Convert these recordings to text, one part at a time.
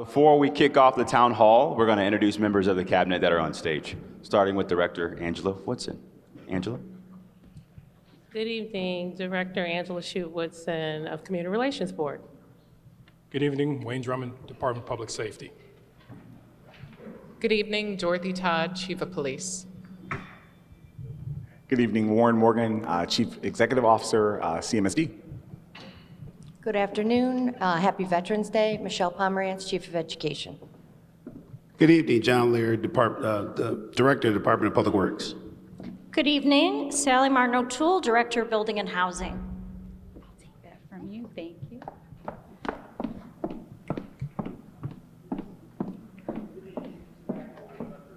Before we kick off the town hall, we're going to introduce members of the cabinet that are on stage, starting with Director Angela Woodson. Angela? Good evening, Director Angela Shute-Woodson of Community Relations Board. Good evening, Wayne Drummond, Department of Public Safety. Good evening, Dorothy Todd, Chief of Police. Good evening, Warren Morgan, Chief Executive Officer, CMSD. Good afternoon. Happy Veterans Day. Michelle Pomerantz, Chief of Education. Good evening, John Lear, the Director of the Department of Public Works. Good evening, Sally Martin O'Toole, Director of Building and Housing. I'll take that from you, thank you.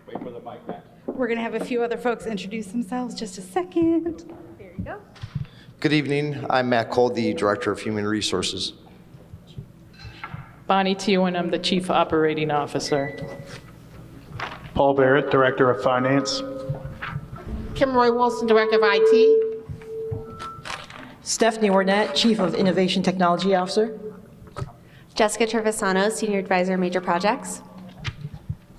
Wait for the mic back. We're gonna have a few other folks introduce themselves, just a second. There you go. Good evening. I'm Matt Cole, the Director of Human Resources. Bonnie Tewan, I'm the Chief Operating Officer. Paul Barrett, Director of Finance. Kim Roy Wilson, Director of IT. Stephanie Ornette, Chief of Innovation Technology Officer. Jessica Trevisano, Senior Advisor, Major Projects.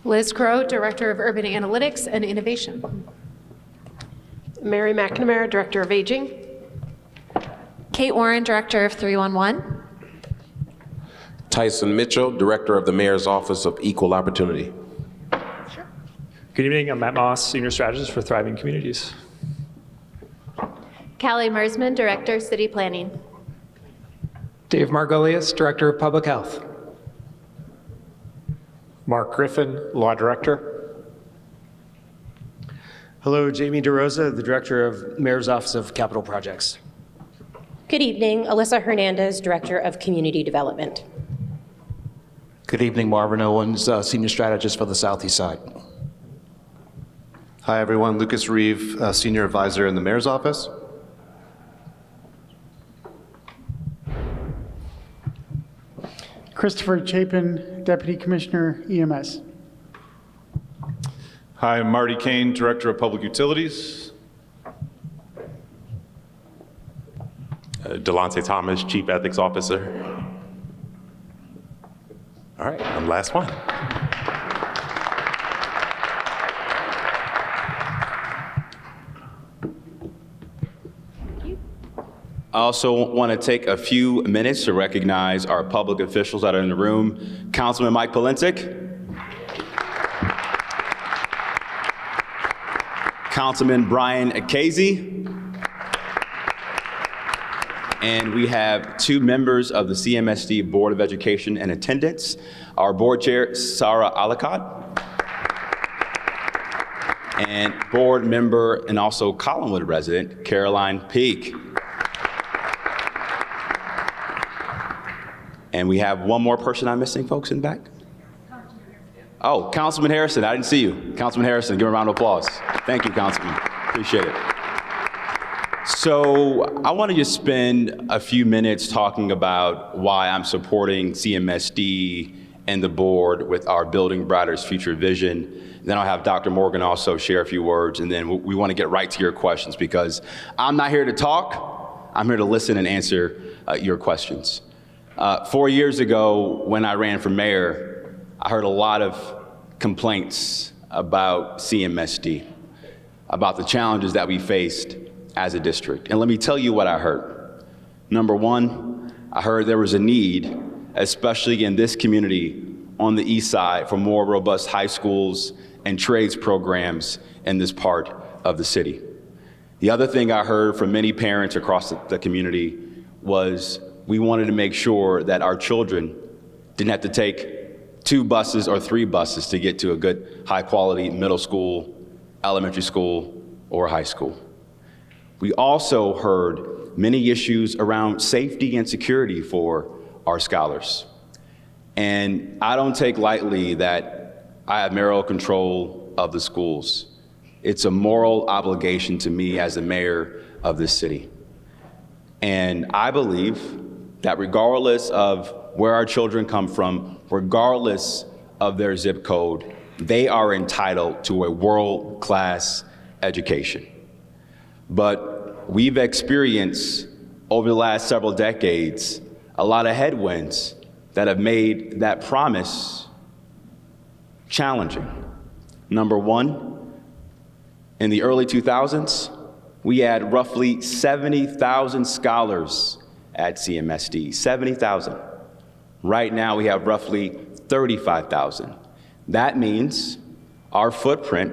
Liz Crow, Director of Urban Analytics and Innovation. Mary McNamara, Director of Aging. Kate Warren, Director of 311. Tyson Mitchell, Director of the Mayor's Office of Equal Opportunity. Good evening, I'm Matt Moss, Senior Strategist for Thriving Communities. Callie Mersman, Director, City Planning. Dave Margolius, Director of Public Health. Mark Griffin, Law Director. Hello, Jamie DeRosa, the Director of Mayor's Office of Capital Projects. Good evening, Alyssa Hernandez, Director of Community Development. Good evening, Marvin Owens, Senior Strategist for the Southeast Side. Hi, everyone. Lucas Reeve, Senior Advisor in the Mayor's Office. Christopher Chapin, Deputy Commissioner, EMS. Hi, I'm Marty Kane, Director of Public Utilities. Delonte Thomas, Chief Ethics Officer. All right, I'm last one. I also want to take a few minutes to recognize our public officials that are in the room. Councilman Mike Polensek. Councilman Brian Casey. And we have two members of the CMSD Board of Education in attendance. Our board chair, Sarah Alicott. And board member and also Collinwood resident, Caroline Peak. And we have one more person I'm missing, folks, in the back. Oh, Councilman Harrison, I didn't see you. Councilman Harrison, give him a round of applause. Thank you, Councilman, appreciate it. So I want to just spend a few minutes talking about why I'm supporting CMSD and the board with our Building Brighter's Future Vision. Then I'll have Dr. Morgan also share a few words, and then we want to get right to your questions because I'm not here to talk, I'm here to listen and answer your questions. 4 years ago, when I ran for mayor, I heard a lot of complaints about CMSD, about the challenges that we faced as a district. And let me tell you what I heard. Number one, I heard there was a need, especially in this community on the east side, for more robust high schools and trades programs in this part of the city. The other thing I heard from many parents across the community was we wanted to make sure that our children didn't have to take 2 buses or 3 buses to get to a good, high-quality middle school, elementary school, or high school. We also heard many issues around safety and security for our scholars. And I don't take lightly that I have mayoral control of the schools. It's a moral obligation to me as the mayor of this city. And I believe that regardless of where our children come from, regardless of their zip code, they are entitled to a world-class education. But we've experienced over the last several decades a lot of headwinds that have made that promise challenging. Number one, in the early 2000s, we had roughly 70,000 scholars at CMSD, 70,000. Right now, we have roughly 35,000. That means our footprint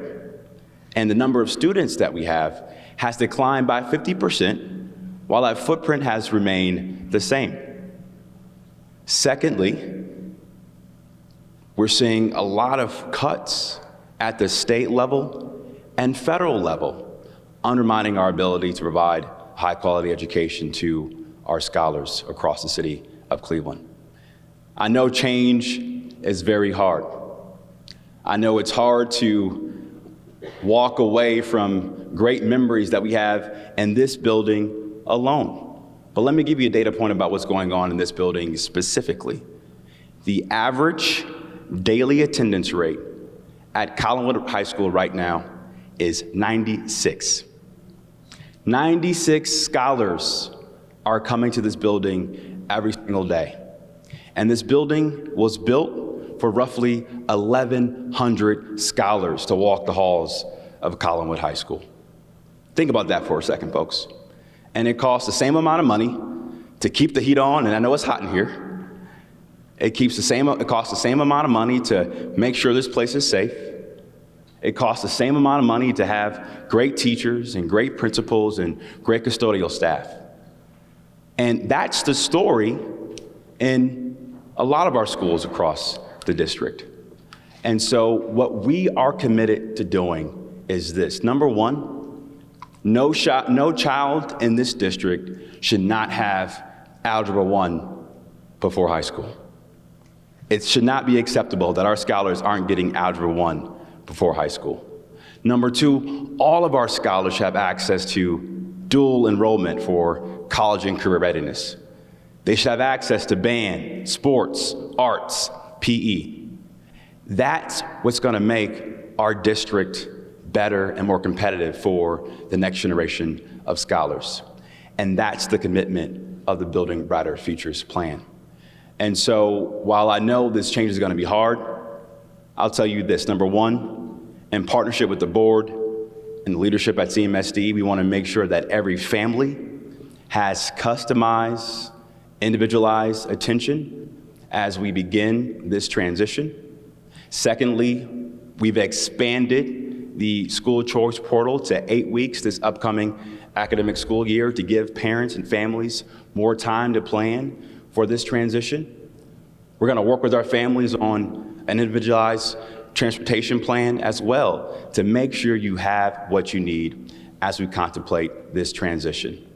and the number of students that we have has declined by 50%, while that footprint has remained the same. Secondly, we're seeing a lot of cuts at the state level and federal level, undermining our ability to provide high-quality education to our scholars across the city of Cleveland. I know change is very hard. I know it's hard to walk away from great memories that we have in this building alone. But let me give you a data point about what's going on in this building specifically. The average daily attendance rate at Collinwood High School right now is 96. 96 scholars are coming to this building every single day. And this building was built for roughly 1,100 scholars to walk the halls of Collinwood High School. Think about that for a second, folks. And it costs the same amount of money to keep the heat on, and I know it's hot in here. It costs the same amount of money to make sure this place is safe. It costs the same amount of money to have great teachers and great principals and great custodial staff. And that's the story in a lot of our schools across the district. And so what we are committed to doing is this. Number one, no child in this district should not have Algebra 1 before high school. It should not be acceptable that our scholars aren't getting Algebra 1 before high school. Number two, all of our scholars have access to dual enrollment for college and career readiness. They should have access to band, sports, arts, PE. That's what's going to make our district better and more competitive for the next generation of scholars. And that's the commitment of the Building Brighter Futures plan. And so while I know this change is going to be hard, I'll tell you this. Number one, in partnership with the board and the leadership at CMSD, we want to make sure that every family has customized, individualized attention as we begin this transition. Secondly, we've expanded the school choice portal to 8 weeks this upcoming academic school year to give parents and families more time to plan for this transition. We're going to work with our families on an individualized transportation plan as well to make sure you have what you need as we contemplate this transition.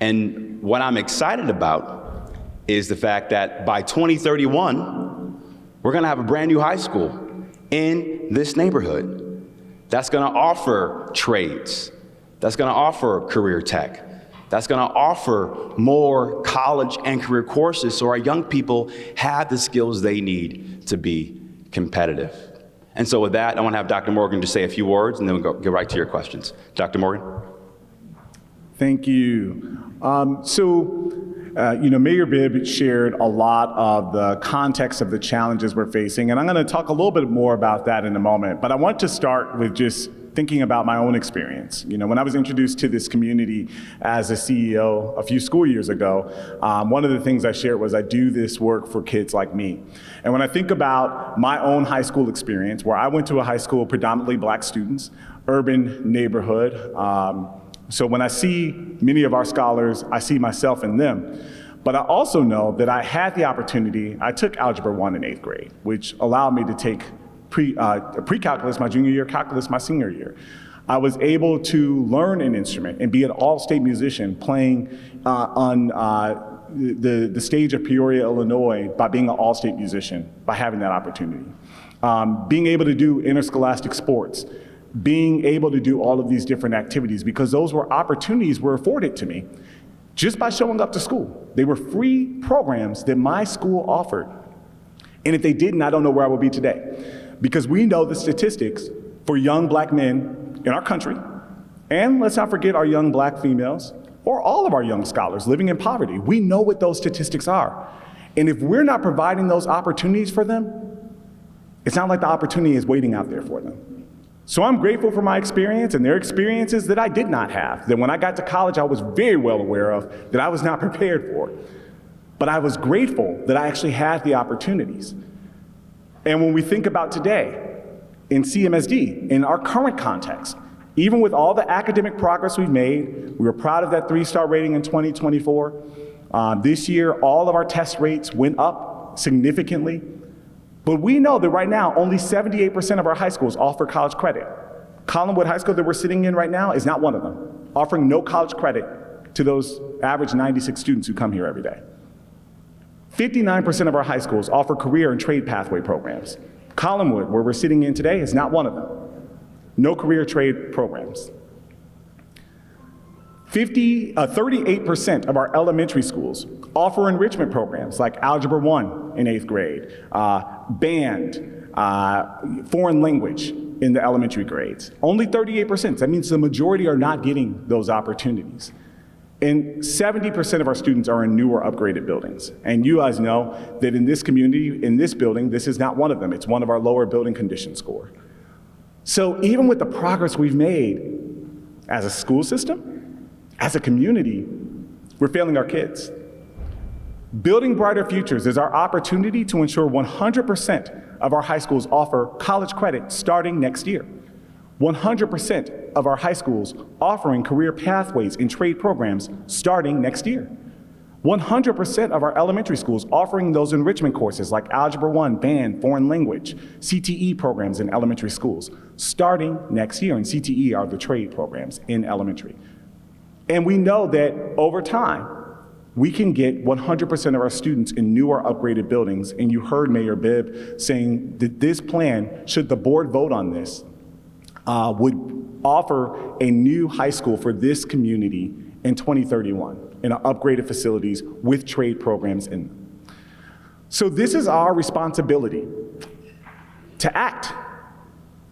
And what I'm excited about is the fact that by 2031, we're going to have a brand new high school in this neighborhood that's going to offer trades, that's going to offer career tech, that's going to offer more college and career courses so our young people have the skills they need to be competitive. And so with that, I want to have Dr. Morgan just say a few words, and then we'll get right to your questions. Dr. Morgan. Thank you. Mayor Bibb shared a lot of the context of the challenges we're facing, and I'm going to talk a little bit more about that in a moment. But I want to start with just thinking about my own experience. When I was introduced to this community as a CEO a few school years ago, one of the things I shared was I do this work for kids like me. And when I think about my own high school experience, where I went to a high school predominantly black students, urban neighborhood, so when I see many of our scholars, I see myself in them. But I also know that I had the opportunity, I took Algebra 1 in 8th grade, which allowed me to take pre-calculus my junior year, calculus my senior year. I was able to learn an instrument and be an all-state musician playing on the stage of Peoria, Illinois, by being an all-state musician, by having that opportunity. Being able to do interscholastic sports, being able to do all of these different activities, because those were opportunities were afforded to me just by showing up to school. They were free programs that my school offered. And if they didn't, I don't know where I would be today. Because we know the statistics for young black men in our country, and let's not forget our young black females, or all of our young scholars living in poverty. We know what those statistics are. And if we're not providing those opportunities for them, it's not like the opportunity is waiting out there for them. So I'm grateful for my experience, and there are experiences that I did not have, that when I got to college I was very well aware of, that I was not prepared for. But I was grateful that I actually had the opportunities. And when we think about today, in CMSD, in our current context, even with all the academic progress we've made, we were proud of that 3-star rating in 2024. This year, all of our test rates went up significantly. But we know that right now, only 78% of our high schools offer college credit. Collinwood High School that we're sitting in right now is not one of them, offering no college credit to those average 96 students who come here every day. 59% of our high schools offer career and trade pathway programs. Collinwood, where we're sitting in today, is not one of them. No career trade programs. 38% of our elementary schools offer enrichment programs like Algebra 1 in 8th grade, band, foreign language in the elementary grades. Only 38%. That means the majority are not getting those opportunities. And 70% of our students are in new or upgraded buildings. And you guys know that in this community, in this building, this is not one of them. It's one of our lower building condition score. So even with the progress we've made as a school system, as a community, we're failing our kids. Building Brighter Futures is our opportunity to ensure 100% of our high schools offer college credit starting next year. 100% of our high schools offering career pathways and trade programs starting next year. 100% of our elementary schools offering those enrichment courses like Algebra 1, band, foreign language, CTE programs in elementary schools starting next year. And CTE are the trade programs in elementary. And we know that over time, we can get 100% of our students in new or upgraded buildings. And you heard Mayor Bibb saying that this plan, should the board vote on this, would offer a new high school for this community in 2031 in upgraded facilities with trade programs in them. So this is our responsibility to act,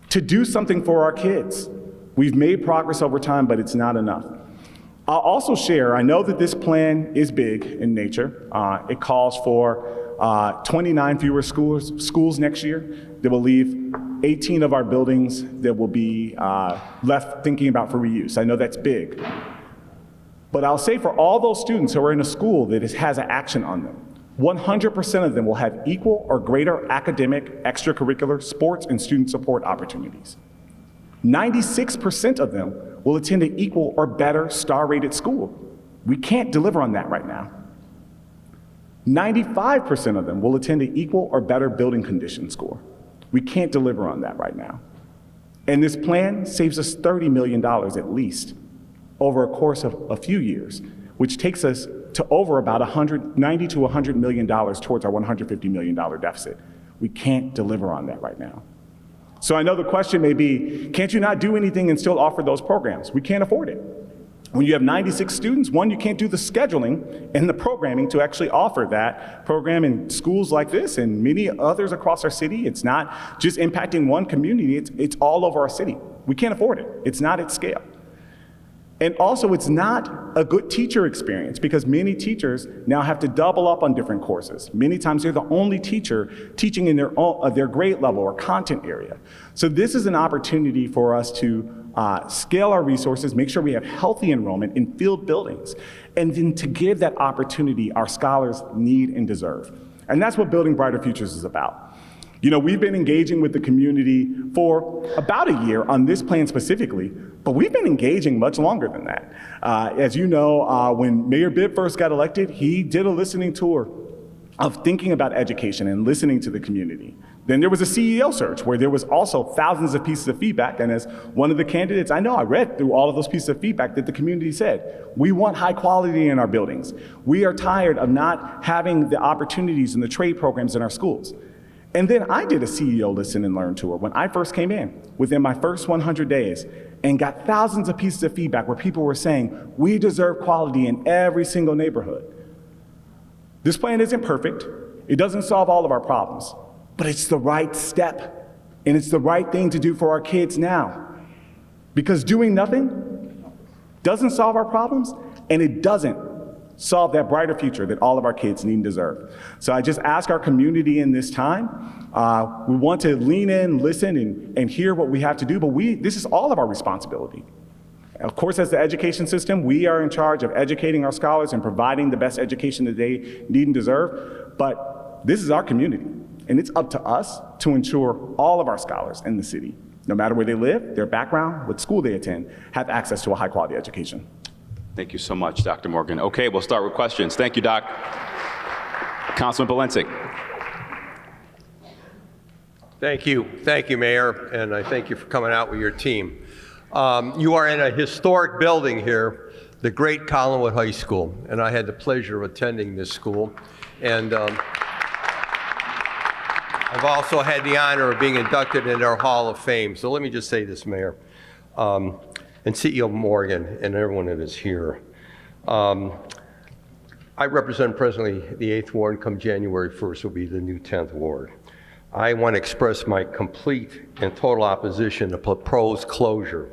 to do something for our kids. We've made progress over time, but it's not enough. I'll also share, I know that this plan is big in nature. It calls for 29 fewer schools next year that will leave 18 of our buildings that will be left thinking about for reuse. I know that's big. But I'll say for all those students who are in a school that has an action on them, 100% of them will have equal or greater academic, extracurricular, sports, and student support opportunities. 96% of them will attend an equal or better star-rated school. We can't deliver on that right now. 95% of them will attend an equal or better building condition score. We can't deliver on that right now. And this plan saves us $30 million at least over a course of a few years, which takes us to over about $90 to $100 million towards our $150 million deficit. We can't deliver on that right now. So I know the question may be, can't you not do anything and still offer those programs? We can't afford it. When you have 96 students, one, you can't do the scheduling and the programming to actually offer that program in schools like this and many others across our city. It's not just impacting one community, it's all over our city. We can't afford it. It's not at scale. And also, it's not a good teacher experience because many teachers now have to double up on different courses. Many times they're the only teacher teaching in their grade level or content area. So this is an opportunity for us to scale our resources, make sure we have healthy enrollment in field buildings, and then to give that opportunity our scholars need and deserve. And that's what Building Brighter Futures is about. You know, we've been engaging with the community for about a year on this plan specifically, but we've been engaging much longer than that. As you know, when Mayor Bibb first got elected, he did a listening tour of thinking about education and listening to the community. Then there was a CEO search where there was also thousands of pieces of feedback. And as one of the candidates, I know I read through all of those pieces of feedback that the community said, we want high quality in our buildings. We are tired of not having the opportunities and the trade programs in our schools. And then I did a CEO Listen and Learn tour when I first came in, within my first 100 days, and got thousands of pieces of feedback where people were saying, we deserve quality in every single neighborhood. This plan isn't perfect. It doesn't solve all of our problems, but it's the right step, and it's the right thing to do for our kids now. Because doing nothing doesn't solve our problems, and it doesn't solve that brighter future that all of our kids need and deserve. So I just ask our community in this time, we want to lean in, listen, and hear what we have to do, but this is all of our responsibility. Of course, as the education system, we are in charge of educating our scholars and providing the best education that they need and deserve, but this is our community, and it's up to us to ensure all of our scholars in the city, no matter where they live, their background, what school they attend, have access to a high-quality education. Thank you so much, Dr. Morgan. Okay, we'll start with questions. Thank you, Doc. Councilman Polensek. Thank you, Mayor, and I thank you for coming out with your team. You are in a historic building here, the great Collinwood High School, and I had the pleasure of attending this school. And I've also had the honor of being inducted into our Hall of Fame. So let me just say this, Mayor, and CEO Morgan, and everyone that is here. I represent presently the 8th Ward, and come January 1st will be the new 10th Ward. I want to express my complete and total opposition to proposed closure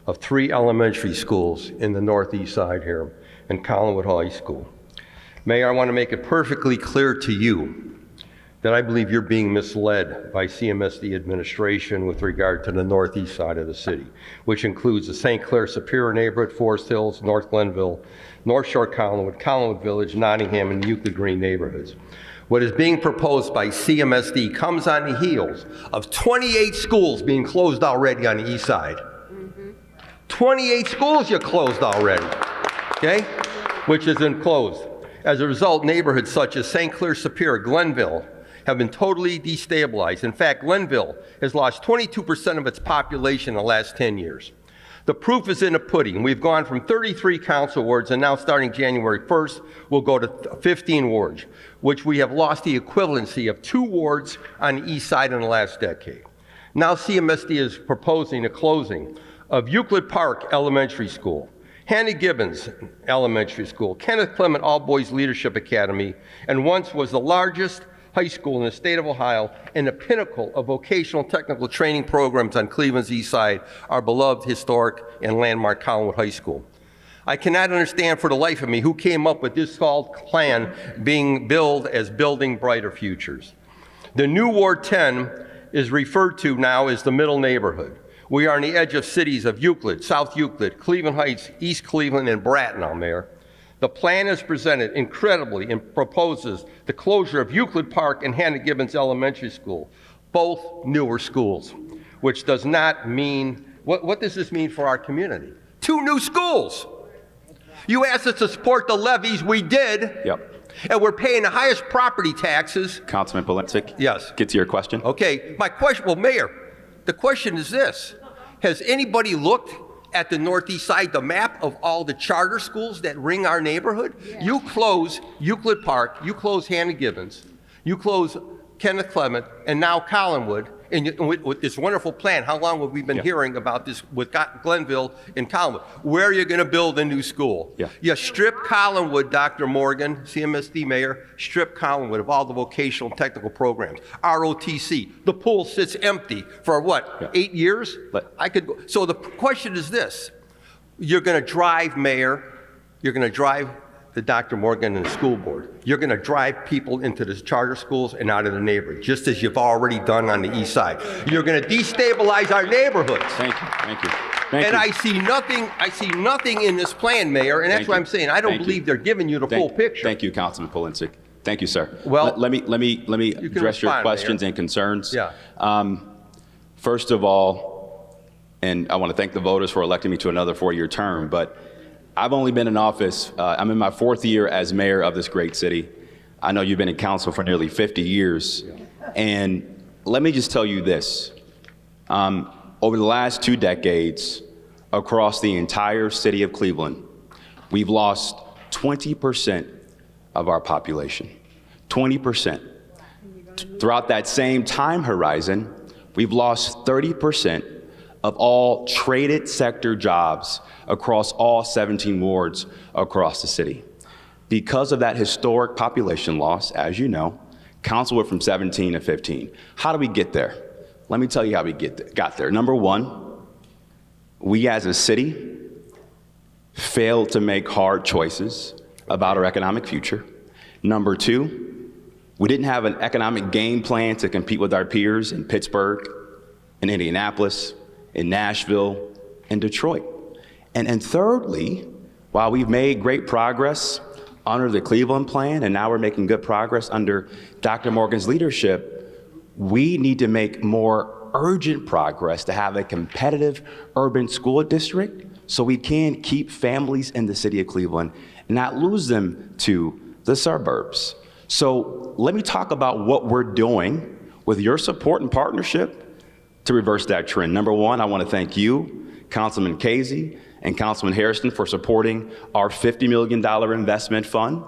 of 3 elementary schools in the northeast side here and Collinwood High School. Mayor, I want to make it perfectly clear to you that I believe you're being misled by CMSD administration with regard to the northeast side of the city, which includes the St. Clair Superior neighborhood, Forest Hills, North Glenville, North Shore Collinwood, Collinwood Village, Nottingham, and Euclid Green neighborhoods. What is being proposed by CMSD comes on the heels of 28 schools being closed already on the east side. 28 schools you closed already, okay? Which is enclosed. As a result, neighborhoods such as St. Clair Superior, Glenville, have been totally destabilized. In fact, Glenville has lost 22% of its population in the last 10 years. The proof is in the pudding. We've gone from 33 council wards, and now starting January 1st, we'll go to 15 wards, which we have lost the equivalency of 2 wards on the east side in the last decade. Now CMSD is proposing a closing of Euclid Park Elementary School, Hannah Gibbons Elementary School, Kenneth Clement All-Boys Leadership Academy, and once was the largest high school in the state of Ohio and the pinnacle of vocational technical training programs on Cleveland's east side, our beloved historic and landmark Collinwood High School. I cannot understand for the life of me who came up with this called plan being billed as building brighter futures. The new Ward 10 is referred to now as the middle neighborhood. We are on the edge of cities of Euclid, South Euclid, Cleveland Heights, East Cleveland, and Bracknell, Mayor. The plan is presented incredibly and proposes the closure of Euclid Park and Hannah Gibbons Elementary School, both newer schools, which does not mean, what does this mean for our community? 2 new schools. You asked us to support the levies, we did. Yep. And we're paying the highest property taxes. Councilman Polensek. Yes. Get to your question. Okay, my question, well, Mayor, the question is this. Has anybody looked at the northeast side, the map of all the charter schools that ring our neighborhood? Yeah. You close Euclid Park, you close Hannah Gibbons, you close Kenneth Clement, and now Collinwood, and with this wonderful plan. How long have we been hearing about this with Glenville and Collinwood? Where are you going to build a new school? Yeah. You strip Collinwood, Dr. Morgan, CMSD Mayor, strip Collinwood of all the vocational technical programs. ROTC, the pool sits empty for what, 8 years? I could go. So the question is this. You're going to drive, Mayor, you're going to drive the Dr. Morgan and the school board. You're going to drive people into the charter schools and out of the neighborhood, just as you've already done on the east side. You're going to destabilize our neighborhoods. Thank you. Thank you. And I see nothing in this plan, Mayor, and that's what I'm saying. I don't believe they're giving you the full picture. Thank you, Councilman Polensek. Thank you, sir. Well, let me address your questions and concerns. Yeah. First of all, and I want to thank the voters for electing me to another 4-year term, but I've only been in office, I'm in my 4th year as mayor of this great city. I know you've been in council for nearly 50 years. And let me just tell you this. Over the last 2 decades, across the entire city of Cleveland, we've lost 20% of our population. 20%. Throughout that same time horizon, we've lost 30% of all traded sector jobs across all 17 wards across the city. Because of that historic population loss, as you know, council went from 17 to 15. How do we get there? Let me tell you how we got there. Number one, we as a city failed to make hard choices about our economic future. Number two, we didn't have an economic game plan to compete with our peers in Pittsburgh, in Indianapolis, in Nashville, in Detroit. And thirdly, while we've made great progress under the Cleveland plan, and now we're making good progress under Dr. Morgan's leadership, we need to make more urgent progress to have a competitive urban school district so we can keep families in the city of Cleveland and not lose them to the suburbs. So let me talk about what we're doing with your support and partnership to reverse that trend. Number one, I want to thank you, Councilman Casey and Councilman Harrison, for supporting our $50 million investment fund.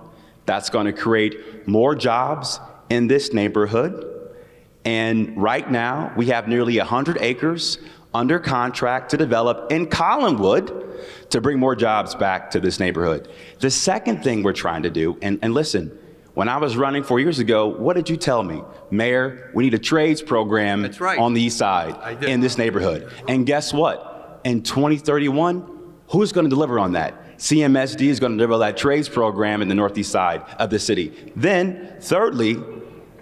That's going to create more jobs in this neighborhood. And right now, we have nearly 100 acres under contract to develop in Collinwood to bring more jobs back to this neighborhood. The second thing we're trying to do, and listen, when I was running 4 years ago, what did you tell me? Mayor, we need a trades program on the east side in this neighborhood. And guess what? In 2031, who's going to deliver on that? CMSD is going to deliver that trades program in the northeast side of the city. Then, thirdly,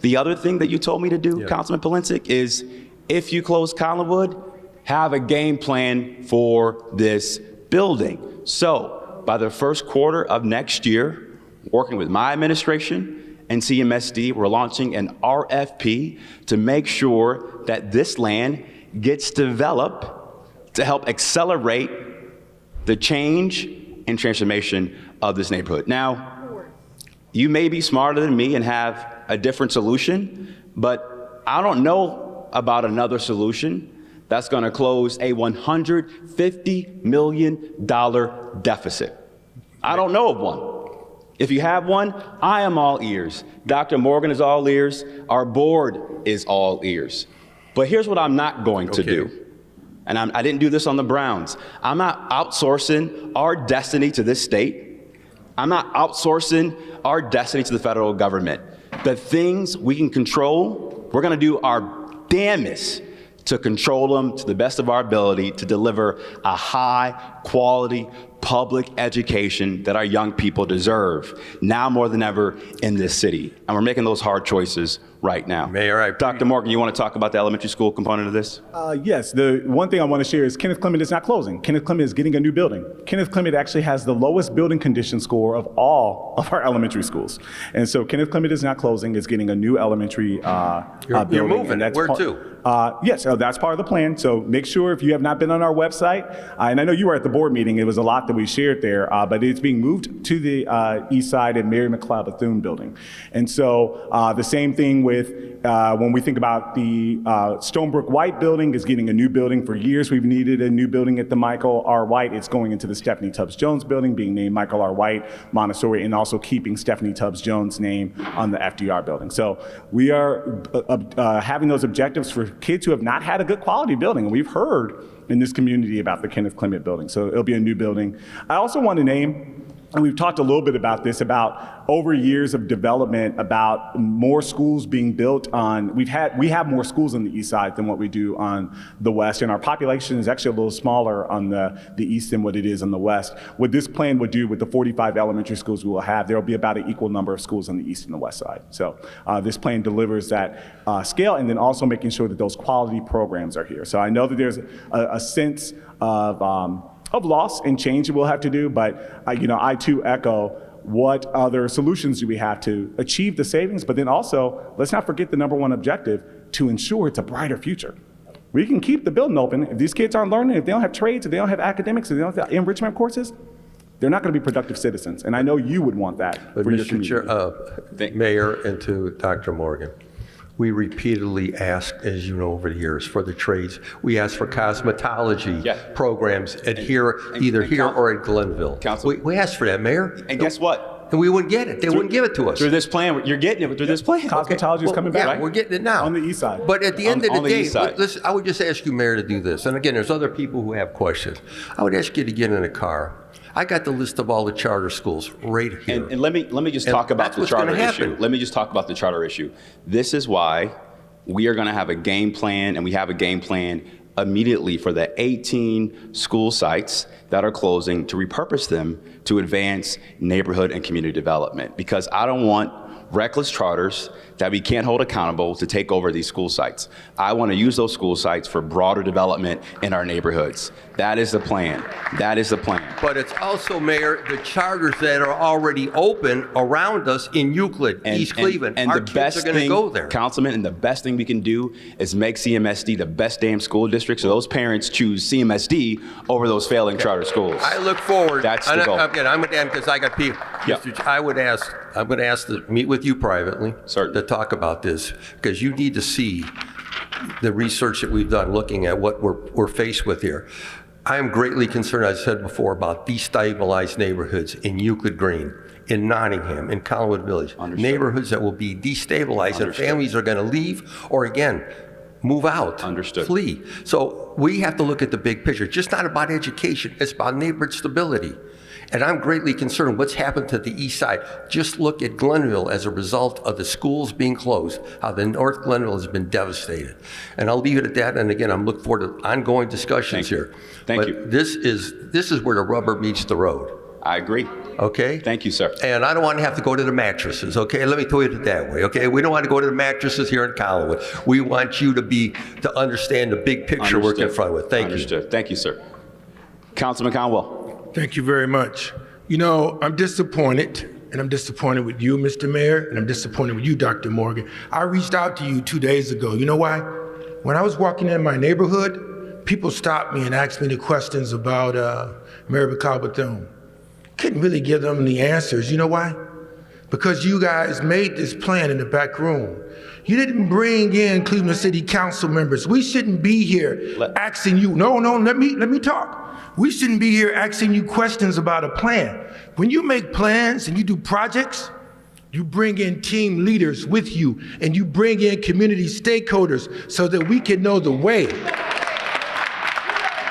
the other thing that you told me to do, Councilman Polincic, is if you close Collinwood, have a game plan for this building. So by the first quarter of next year, working with my administration and CMSD, we're launching an RFP to make sure that this land gets developed to help accelerate the change and transformation of this neighborhood. Now, you may be smarter than me and have a different solution, but I don't know about another solution that's going to close a $150 million deficit. I don't know of one. If you have one, I am all ears. Dr. Morgan is all ears. Our board is all ears. But here's what I'm not going to do. And I didn't do this on the Browns. I'm not outsourcing our destiny to this state. I'm not outsourcing our destiny to the federal government. The things we can control, we're going to do our damnedest to control them to the best of our ability to deliver a high quality public education that our young people deserve now more than ever in this city. And we're making those hard choices right now. Mayor, Dr. Morgan, you want to talk about the elementary school component of this? Yes, the one thing I want to share is Kenneth Clement is not closing. Kenneth Clement is getting a new building. Kenneth Clement actually has the lowest building condition score of all of our elementary schools. And so Kenneth Clement is not closing, is getting a new elementary building. You're moving. And Where to? Yes, that's part of the plan. So make sure if you have not been on our website, and I know you were at the board meeting, it was a lot that we shared there, but it's being moved to the east side at Mary McLeod Bethune building. And so the same thing with when we think about the Stonebrook White building is getting a new building. For years we've needed a new building at the Michael R. White. It's going into the Stephanie Tubbs Jones building, being named Michael R. White Montessori, and also keeping Stephanie Tubbs Jones' name on the FDR building. So we are having those objectives for kids who have not had a good quality building. And we've heard in this community about the Kenneth Clement building. So it'll be a new building. I also want to name, and we've talked a little bit about this, about over years of development, about more schools being built on, we have more schools on the east side than what we do on the west, and our population is actually a little smaller on the east than what it is on the west. What this plan would do with the 45 elementary schools we will have, there will be about an equal number of schools on the east and the west side. So this plan delivers that scale, and then also making sure that those quality programs are here. So I know that there's a sense of loss and change that we'll have to do, but I too echo what other solutions do we have to achieve the savings, but then also, let's not forget the number one objective, to ensure it's a brighter future. We can keep the building open. If these kids aren't learning, if they don't have trades, if they don't have academics, if they don't have enrichment courses, they're not going to be productive citizens. And I know you would want that But for your Mr. community. Mayor, and to Dr. Morgan, we repeatedly ask, as you know, over the years, for the trades. We ask for cosmetology programs either here or at Glenville. We asked for that, Mayor. And guess what? And we wouldn't get it. They wouldn't give it to us. Through this plan, you're getting it through this plan. Cosmetology is coming back, yeah, right? we're getting it now. On the east side. But at the end of the day, east side. listen, I would just ask you, Mayor, to do this. And again, there's other people who have questions. I would ask you to get in a car. I got the list of all the charter schools right here. And let me just talk about the charter issue. Let me just talk about the charter issue. This is why we are going to have a game plan, and we have a game plan immediately for the 18 school sites that are closing to repurpose them to advance neighborhood and community development, because I don't want reckless charters that we can't hold accountable to take over these school sites. I want to use those school sites for broader development in our neighborhoods. That is the plan. That is the plan. But it's also, Mayor, the charters that are already open around us in Euclid, East Cleveland. And our the kids best are going to thing, go there. Councilman, and the best thing we can do is make CMSD the best damn school district, so those parents choose CMSD over those failing charter schools. I look forward. That's the goal. Again, I'm going to end because I got people. Yep. I'm going to ask to meet with you privately to talk about this, because you need to see the research that we've done looking at what we're faced with here. I am greatly concerned, as I said before, about destabilized neighborhoods in Euclid Green, in Nottingham, in Collinwood Village. Understood. Neighborhoods that will be destabilized and families are going to leave or, again, move out, flee. So we have to look at the big picture. It's just not about education. It's about neighborhood stability. And I'm greatly concerned what's happened to the east side. Just look at Glenville as a result of the schools being closed, how the North Glenville has been devastated. And I'll leave it at that. And again, I'm looking forward to ongoing discussions here. Thank you. This is where the rubber meets the road. I agree. Okay? Thank you, sir. And I don't want to have to go to the mattresses, okay? Let me tell you it that way, okay? We don't want to go to the mattresses here in Collinwood. We want you to understand the big picture we're confronted with. Thank you. Understood. Thank you, sir. Councilman Conwell. Thank you very much. You know, I'm disappointed, and I'm disappointed with you, Mr. Mayor, and I'm disappointed with you, Dr. Morgan. I reached out to you 2 days ago. You know why? When I was walking in my neighborhood, people stopped me and asked me the questions about Mary Bethune. Couldn't really give them the answers. You know why? Because you guys made this plan in the back room. You didn't bring in Cleveland City Council members. We shouldn't be here asking you, no, let me talk. We shouldn't be here asking you questions about a plan. When you make plans and you do projects, you bring in team leaders with you and you bring in community stakeholders so that we can know the way.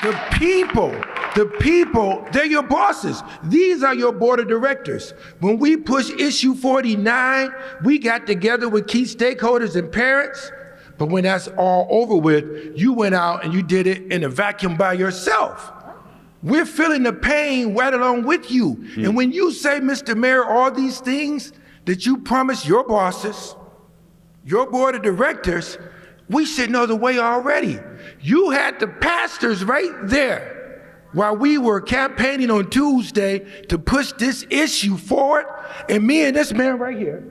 The people, they're your bosses. These are your board of directors. When we push issue 49, we got together with key stakeholders and parents, but when that's all over with, you went out and you did it in a vacuum by yourself. We're feeling the pain right along with you. And when you say, Mr. Mayor, all these things that you promised your bosses, your board of directors, we should know the way already. You had the pastors right there while we were campaigning on Tuesday to push this issue forward. And me and this man right here,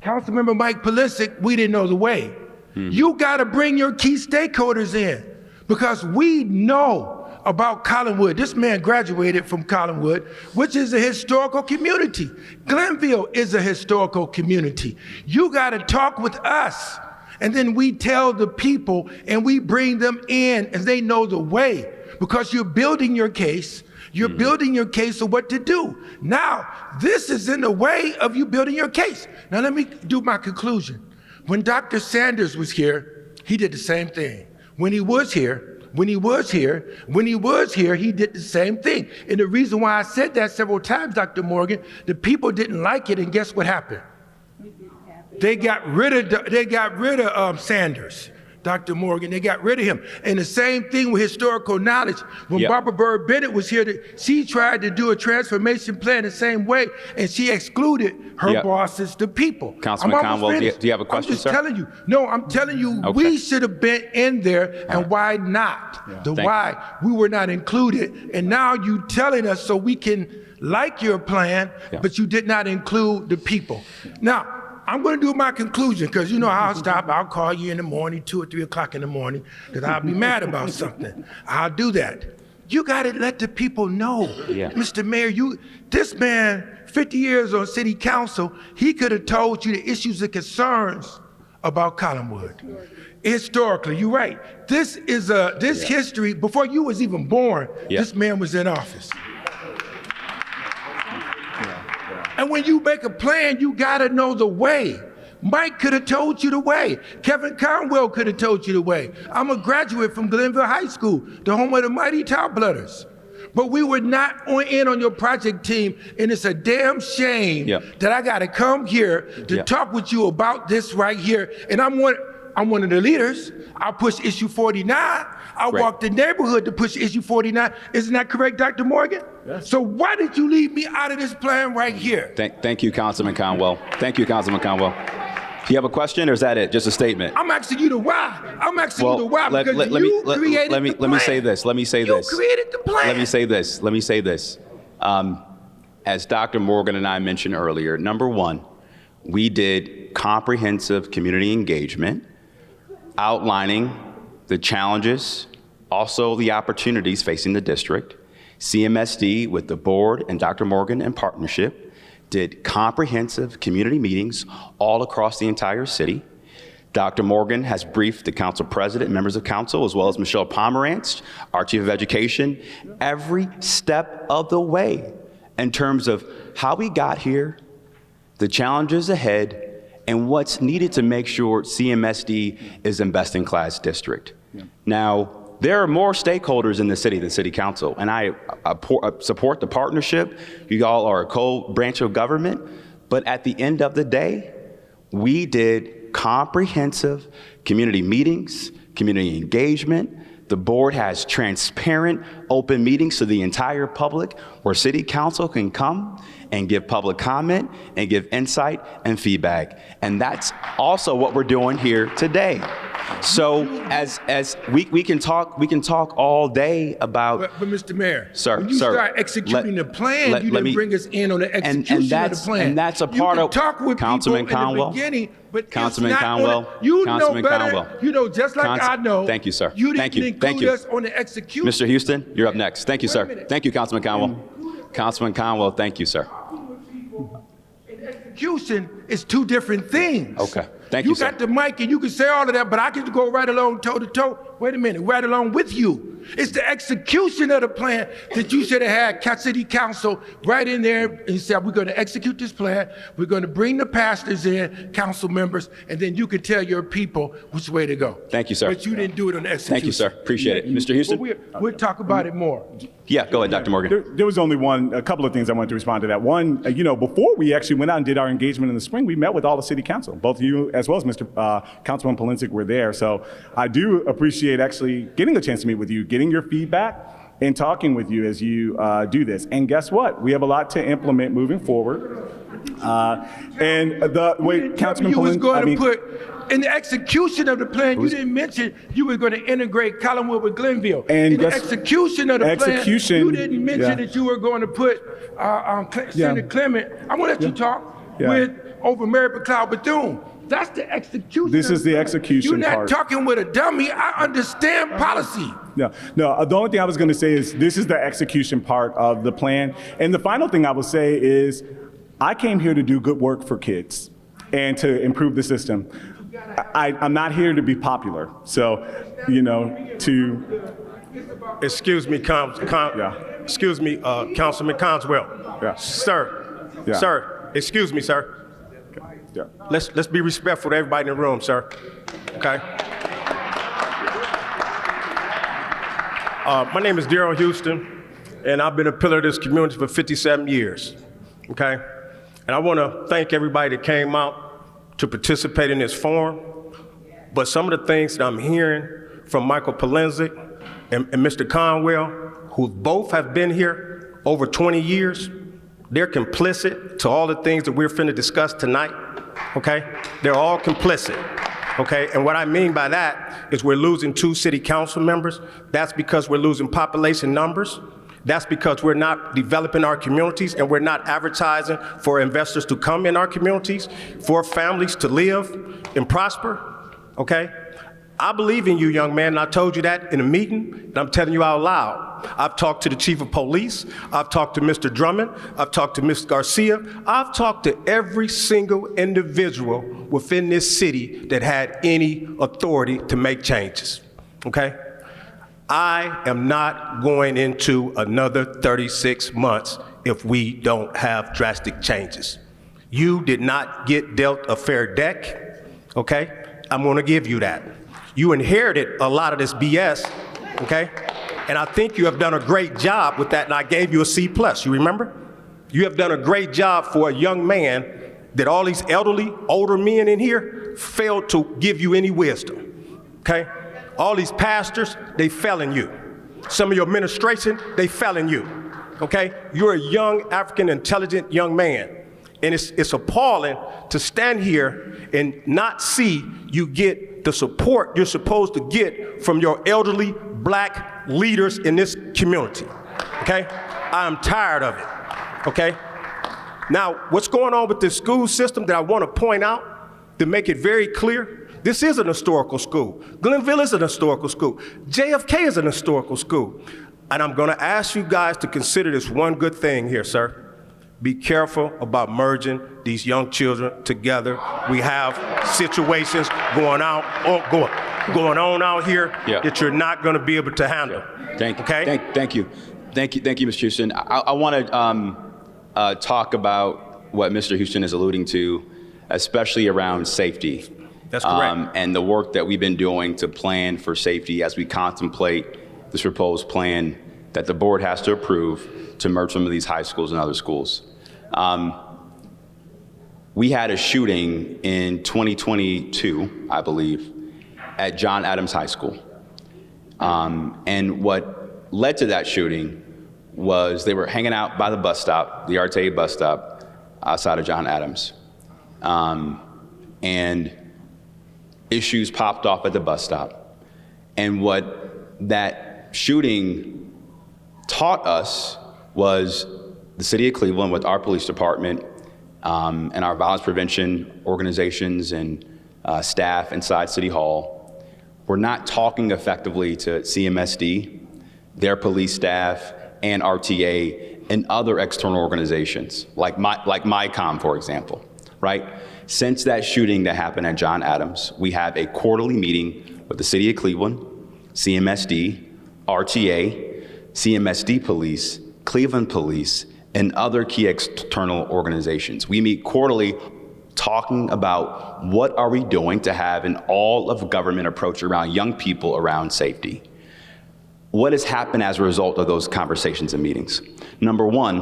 Councilmember Mike Pulisic, we didn't know the way. You got to bring your key stakeholders in because we know about Collinwood. This man graduated from Collinwood, which is a historical community. Glenville is a historical community. You got to talk with us. And then we tell the people and we bring them in and they know the way because you're building your case. You're building your case of what to do. Now, this is in the way of you building your case. Now, let me do my conclusion. When Dr. Sanders was here, he did the same thing. When he was here, he did the same thing. And the reason why I said that several times, Dr. Morgan, the people didn't like it, and guess what happened? They got rid of Sanders, Dr. Morgan. They got rid of him. And the same thing with historical knowledge. When Barbara Byrd Bennett was here, she tried to do a transformation plan the same way, and she excluded her bosses, the people. Councilman Conwell, do you have a question, sir? I'm telling you, we should have been in there, and why not? We were not included, and now you telling us so we can like your plan, but you did not include the people. Now, I'm going to do my conclusion because you know I'll call you in the morning, 2 or 3 o'clock in the morning, because I'll be mad about something. I'll do that. You got to let the people know. Mr. Mayor, this man, 50 years on city council, he could have told you the issues and concerns about Collinwood. Historically, you're right. This is history, before you was even born, this man was in office. And when you make a plan, you gotta know the way. Mike could have told you the way. Kevin Conwell could have told you the way. I'm a graduate from Glenville High School, the home of the mighty Towblooders. But we were not in on your project team, and it's a damn shame that I gotta come here to talk with you about this right here. And I'm one of the leaders. I push issue 49. I Great. walked the neighborhood to push issue 49. Isn't that correct, Dr. Morgan? Yes. So why did you leave me out of this plan right here? Thank you, Councilman Conwell. Thank you, Councilman Conwell. Do you have a question, or is that it? Just a statement? I'm asking you the why. I'm asking you the why because you created the plan. Let me say this. Let me say this. You created the plan. Let me say this. As Dr. Morgan and I mentioned earlier, number one, we did comprehensive community engagement, outlining the challenges, also the opportunities facing the district. CMSD, with the board and Dr. Morgan in partnership, did comprehensive community meetings all across the entire city. Dr. Morgan has briefed the council president, members of council, as well as Michelle Pomerantz, our chief of education, every step of the way in terms of how we got here, the challenges ahead, and what's needed to make sure CMSD is in best-in-class district. Yeah. Now, there are more stakeholders in the city than city council, and I support the partnership. You all are a co-branch of government, but at the end of the day, we did comprehensive community meetings, community engagement. The board has transparent, open meetings to the entire public where city council can come and give public comment and give insight and feedback. And that's also what we're doing here today. So as we can talk all day about. But Mr. Mayor, sir, when you start executing the plan, you didn't bring us in on the execution of the plan. And that's a part of talk with Councilman people Conwell. in the beginning, but Councilman it's not Conwell. You Councilman know better. Conwell. You know just like I know. Thank you, sir. You Thank didn't you. include us on the execution. Mr. Houston, you're up next. Thank you, sir. Thank you, Councilman Conwell. Councilman Conwell, thank you, sir. Execution is two different things. Okay. Thank you, You sir. got the mic and you can say all of that, but I can go right along toe to toe. Wait a minute, right along with you. It's the execution of the plan that you should have had city council right in there and said, we're going to execute this plan. We're going to bring the pastors in, council members, and then you can tell your people which way to go. Thank you, sir. But you didn't do it on the execution. Thank you, sir. Appreciate it. Mr. Houston? We'll talk about it more. Yeah, go ahead, Dr. Morgan. There was only a couple of things I wanted to respond to that. One, before we actually went out and did our engagement in the spring, we met with all the city council. Both of you, as well as Mr. Councilman Polinsik, were there. So I do appreciate actually getting a chance to meet with you, getting your feedback, and talking with you as you do this. And guess what? We have a lot to implement moving forward. And the way Councilman You was going to Polinsik, put in the execution of the plan, you didn't mention you were going to integrate Collinwood with Glenville. And in the execution of the plan, you didn't mention yeah. that you were going to put Senator Clement, I'm going to let you talk, Yeah. with over Mary McLeod Bethune. That's the execution. This is the execution You're not part. talking with a dummy. I understand policy. No, the only thing I was going to say is this is the execution part of the plan. And the final thing I will say is I came here to do good work for kids and to improve the system. I'm not here to be popular. So, Excuse me, Councilman Conswell. Yeah. Sir, Yeah. sir, excuse me, sir. Yeah. Let's be respectful to everybody in the room, sir. Okay? My name is Darrell Houston, and I've been a pillar of this community for 57 years. Okay? And I want to thank everybody that came out to participate in this forum. But some of the things that I'm hearing from Michael Polinsik and Mr. Conwell, who both have been here over 20 years, they're complicit to all the things that we're finna discuss tonight, okay? They're all complicit, okay? And what I mean by that is we're losing 2 city council members. That's because we're losing population numbers. That's because we're not developing our communities and we're not advertising for investors to come in our communities, for families to live and prosper, okay? I believe in you, young man, and I told you that in a meeting, and I'm telling you out loud. I've talked to the chief of police. I've talked to Mr. Drummond. I've talked to Ms. Garcia. I've talked to every single individual within this city that had any authority to make changes, okay? I am not going into another 36 months if we don't have drastic changes. You did not get dealt a fair deck, okay? I'm gonna give you that. You inherited a lot of this BS, okay? And I think you have done a great job with that, and I gave you a C+, you remember? You have done a great job for a young man that all these elderly, older men in here failed to give you any wisdom, okay? All these pastors, they fell in you. Some of your administration, they fell in you, okay? You're a young, African, intelligent young man. And it's appalling to stand here and not see you get the support you're supposed to get from your elderly black leaders in this community, okay? I'm tired of it, okay? Now, what's going on with this school system that I want to point out to make it very clear, this is an historical school. Glenville is an historical school. JFK is an historical school. And I'm going to ask you guys to consider this one good thing here, sir. Be careful about merging these young children together. We have situations going on out here that you're not going to be able to handle. Thank you. Okay? Thank you, Mr. Houston. I want to talk about what Mr. Houston is alluding to, especially around safety. That's correct. And the work that we've been doing to plan for safety as we contemplate this proposed plan that the board has to approve to merge some of these high schools and other schools. We had a shooting in 2022, I believe, at John Adams High School. And what led to that shooting was they were hanging out by the bus stop, the RTA bus stop, outside of John Adams. And issues popped off at the bus stop. And what that shooting taught us was the city of Cleveland with our police department and our violence prevention organizations and staff inside City Hall, we're not talking effectively to CMSD, their police staff, and RTA, and other external organizations, like MyCom, for example, right? Since that shooting that happened at John Adams, we have a quarterly meeting with the city of Cleveland, CMSD, RTA, CMSD police, Cleveland police, and other key external organizations. We meet quarterly talking about what are we doing to have an all-of-government approach around young people around safety. What has happened as a result of those conversations and meetings? Number one,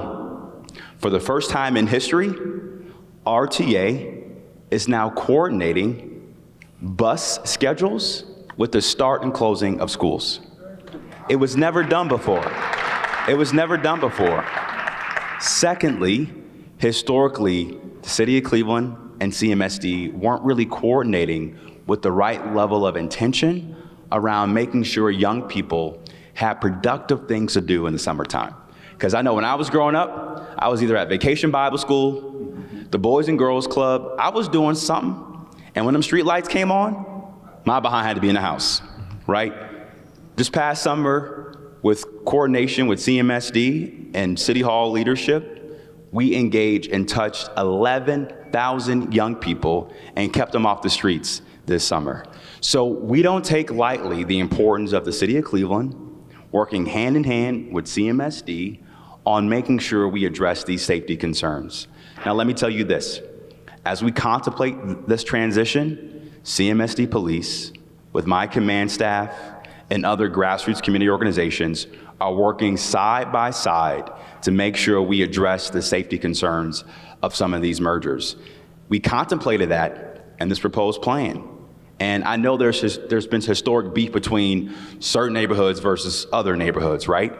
for the first time in history, RTA is now coordinating bus schedules with the start and closing of schools. It was never done before. It was never done before. Secondly, historically, the city of Cleveland and CMSD weren't really coordinating with the right level of intention around making sure young people have productive things to do in the summertime. Because I know when I was growing up, I was either at Vacation Bible School, the Boys and Girls Club, I was doing something, and when them street lights came on, my behind had to be in the house, right? This past summer, with coordination with CMSD and City Hall leadership, we engaged and touched 11,000 young people and kept them off the streets this summer. So we don't take lightly the importance of the city of Cleveland working hand in hand with CMSD on making sure we address these safety concerns. Now let me tell you this, as we contemplate this transition, CMSD police, with my command staff, and other grassroots community organizations are working side by side to make sure we address the safety concerns of some of these mergers. We contemplated that in this proposed plan. And I know there's been historic beef between certain neighborhoods versus other neighborhoods, right?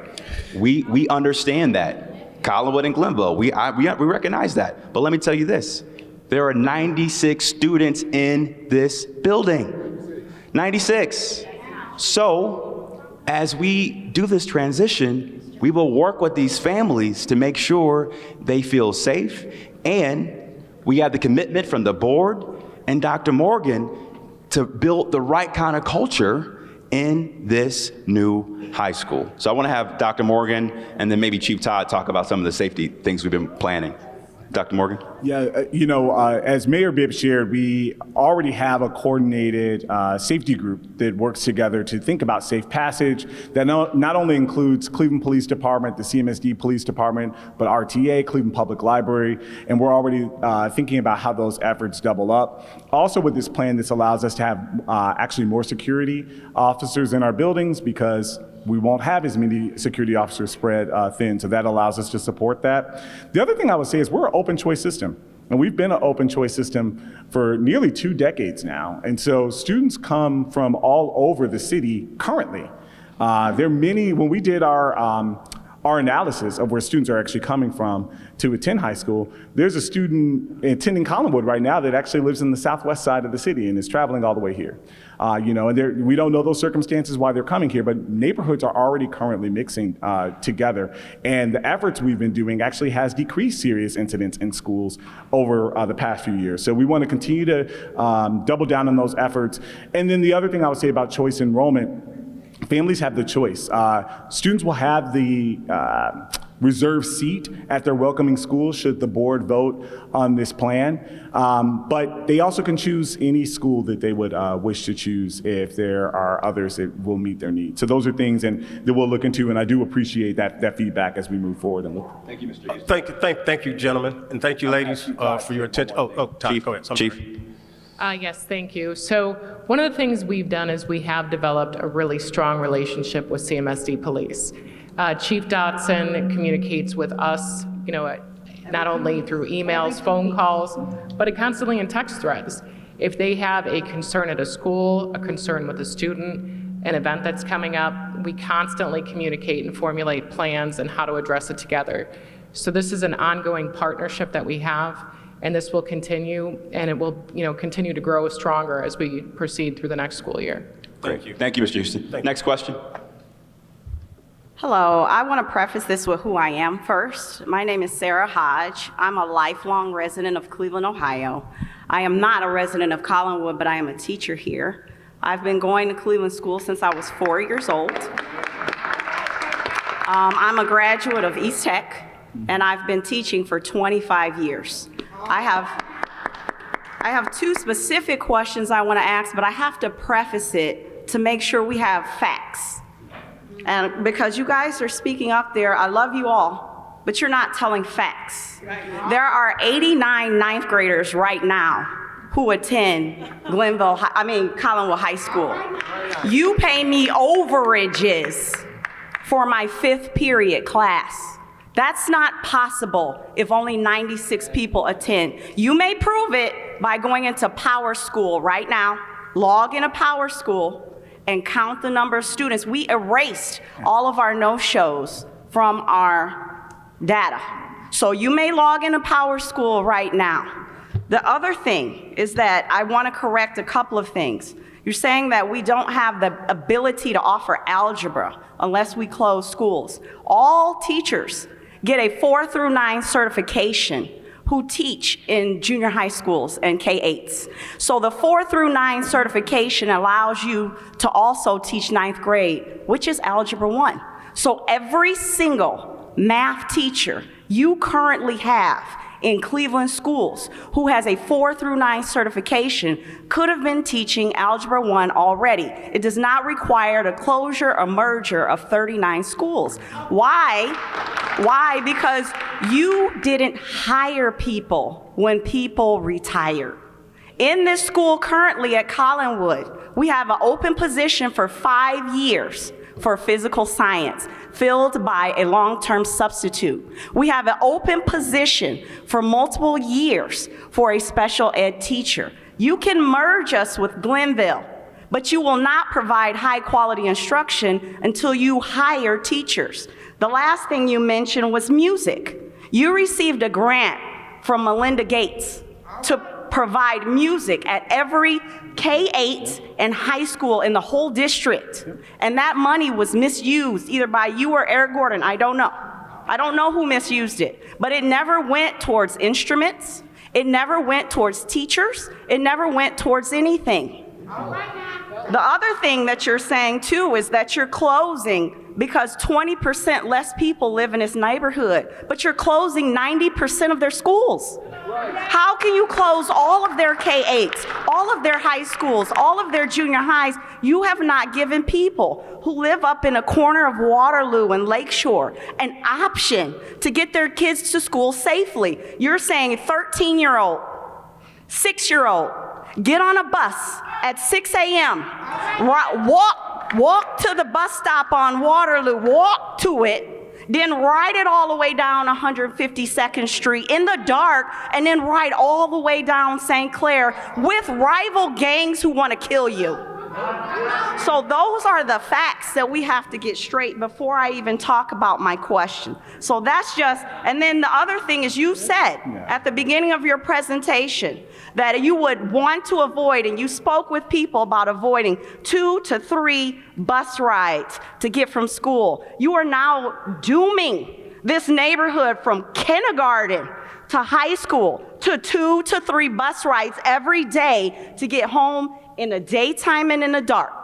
We understand that. Collinwood and Glenville, we recognize that. But let me tell you this, there are 96 students in this building, 96. So, as we do this transition, we will work with these families to make sure they feel safe, and we have the commitment from the board and Dr. Morgan to build the right kind of culture in this new high school. So I want to have Dr. Morgan and then maybe Chief Todd talk about some of the safety things we've been planning. Dr. Morgan? Yeah, as Mayor Bibb shared, we already have a coordinated safety group that works together to think about safe passage that not only includes Cleveland Police Department, the CMSD Police Department, but RTA, Cleveland Public Library, and we're already thinking about how those efforts double up. Also with this plan, this allows us to have actually more security officers in our buildings because we won't have as many security officers spread thin, so that allows us to support that. The other thing I would say is we're an open choice system. And we've been an open choice system for nearly 2 decades now. And so students come from all over the city currently. There are many, when we did our analysis of where students are actually coming from to attend high school, there's a student attending Collinwood right now that actually lives in the southwest side of the city and is traveling all the way here. And we don't know those circumstances why they're coming here, but neighborhoods are already currently mixing together. And the efforts we've been doing actually has decreased serious incidents in schools over the past few years. So we want to continue to double down on those efforts. And then the other thing I would say about choice enrollment, families have the choice. Students will have the reserved seat at their welcoming school should the board vote on this plan. But they also can choose any school that they would wish to choose if there are others that will meet their needs. So those are things that we'll look into, and I do appreciate that feedback as we move forward. Thank you, Mr. Thank you, gentlemen, and thank you, ladies, for your attention. Todd, Chief, go ahead. Chief. Yes, thank you. So one of the things we've done is we have developed a really strong relationship with CMSD Police. Chief Dotson communicates with us, not only through emails, phone calls, but constantly in text threads. If they have a concern at a school, a concern with a student, an event that's coming up, we constantly communicate and formulate plans and how to address it together. So this is an ongoing partnership that we have, and this will continue, and it will continue to grow stronger as we proceed through the next school year. Thank you. Thank you, Mr. Houston. Next question. Hello, I want to preface this with who I am first. My name is Sarah Hodge. I'm a lifelong resident of Cleveland, Ohio. I am not a resident of Collinwood, but I am a teacher here. I've been going to Cleveland School since I was 4 years old. I'm a graduate of East Tech, and I've been teaching for 25 years. I have 2 specific questions I want to ask, but I have to preface it to make sure we have facts. And because you guys are speaking up there, I love you all, but you're not telling facts. There are 89 ninth graders right now who attend Collinwood High School. You pay me overages for my 5th period class. That's not possible if only 96 people attend. You may prove it by going into Power School right now, log into Power School, and count the number of students. We erased all of our no-shows from our data. So you may log into Power School right now. The other thing is that I want to correct a couple of things. You're saying that we don't have the ability to offer algebra unless we close schools. All teachers get a 4 through 9 certification who teach in junior high schools and K-8s. So the 4 through 9 certification allows you to also teach 9th grade, which is Algebra 1. So every single math teacher you currently have in Cleveland schools who has a 4 through 9 certification could have been teaching Algebra 1 already. It does not require the closure or merger of 39 schools. Why? Because you didn't hire people when people retired. In this school currently at Collinwood, we have an open position for 5 years for physical science, filled by a long-term substitute. We have an open position for multiple years for a special ed teacher. You can merge us with Glenville, but you will not provide high-quality instruction until you hire teachers. The last thing you mentioned was music. You received a grant from Melinda Gates to provide music at every K-8 and high school in the whole district. And that money was misused either by you or Eric Gordon, I don't know. I don't know who misused it, but it never went towards instruments. It never went towards teachers. It never went towards anything. The other thing that you're saying too is that you're closing because 20% less people live in this neighborhood, but you're closing 90% of their schools. How can you close all of their K-8s, all of their high schools, all of their junior highs? You have not given people who live up in a corner of Waterloo and Lakeshore an option to get their kids to school safely. You're saying 13-year-old, 6-year-old, get on a bus at 6 a.m., walk to the bus stop on Waterloo, walk to it, then ride it all the way down 152nd Street in the dark, and then ride all the way down St. Clair with rival gangs who want to kill you. So those are the facts that we have to get straight before I even talk about my question. So that's just, and then the other thing is you said at the beginning of your presentation that you would want to avoid, and you spoke with people about avoiding 2 to 3 bus rides to get from school. You are now dooming this neighborhood from kindergarten to high school to 2 to 3 bus rides every day to get home in the daytime and in the dark.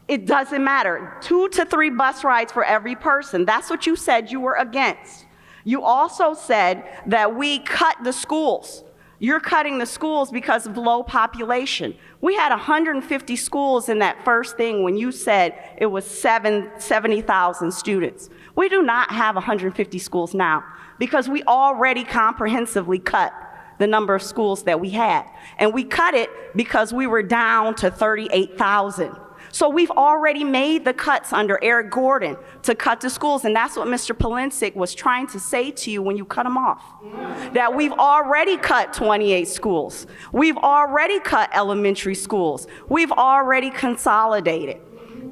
It doesn't matter. 2 to 3 bus rides for every person. That's what you said you were against. You also said that we cut the schools. You're cutting the schools because of low population. We had 150 schools in that first thing when you said it was 70,000 students. We do not have 150 schools now because we already comprehensively cut the number of schools that we had. And we cut it because we were down to 38,000. So we've already made the cuts under Eric Gordon to cut the schools, and that's what Mr. Polinsik was trying to say to you when you cut them off. That we've already cut 28 schools. We've already cut elementary schools. We've already consolidated.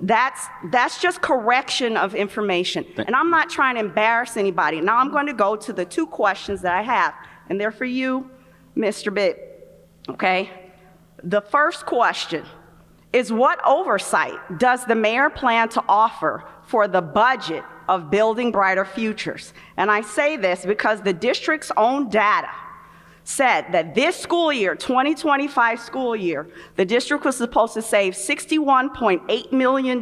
That's just correction of information. And I'm not trying to embarrass anybody. Now I'm going to go to the 2 questions that I have, and they're for you, Mr. Bibb, okay? The first question is, what oversight does the mayor plan to offer for the budget of Building Brighter Futures? And I say this because the district's own data said that this school year, 2025 school year, the district was supposed to save $61.8 million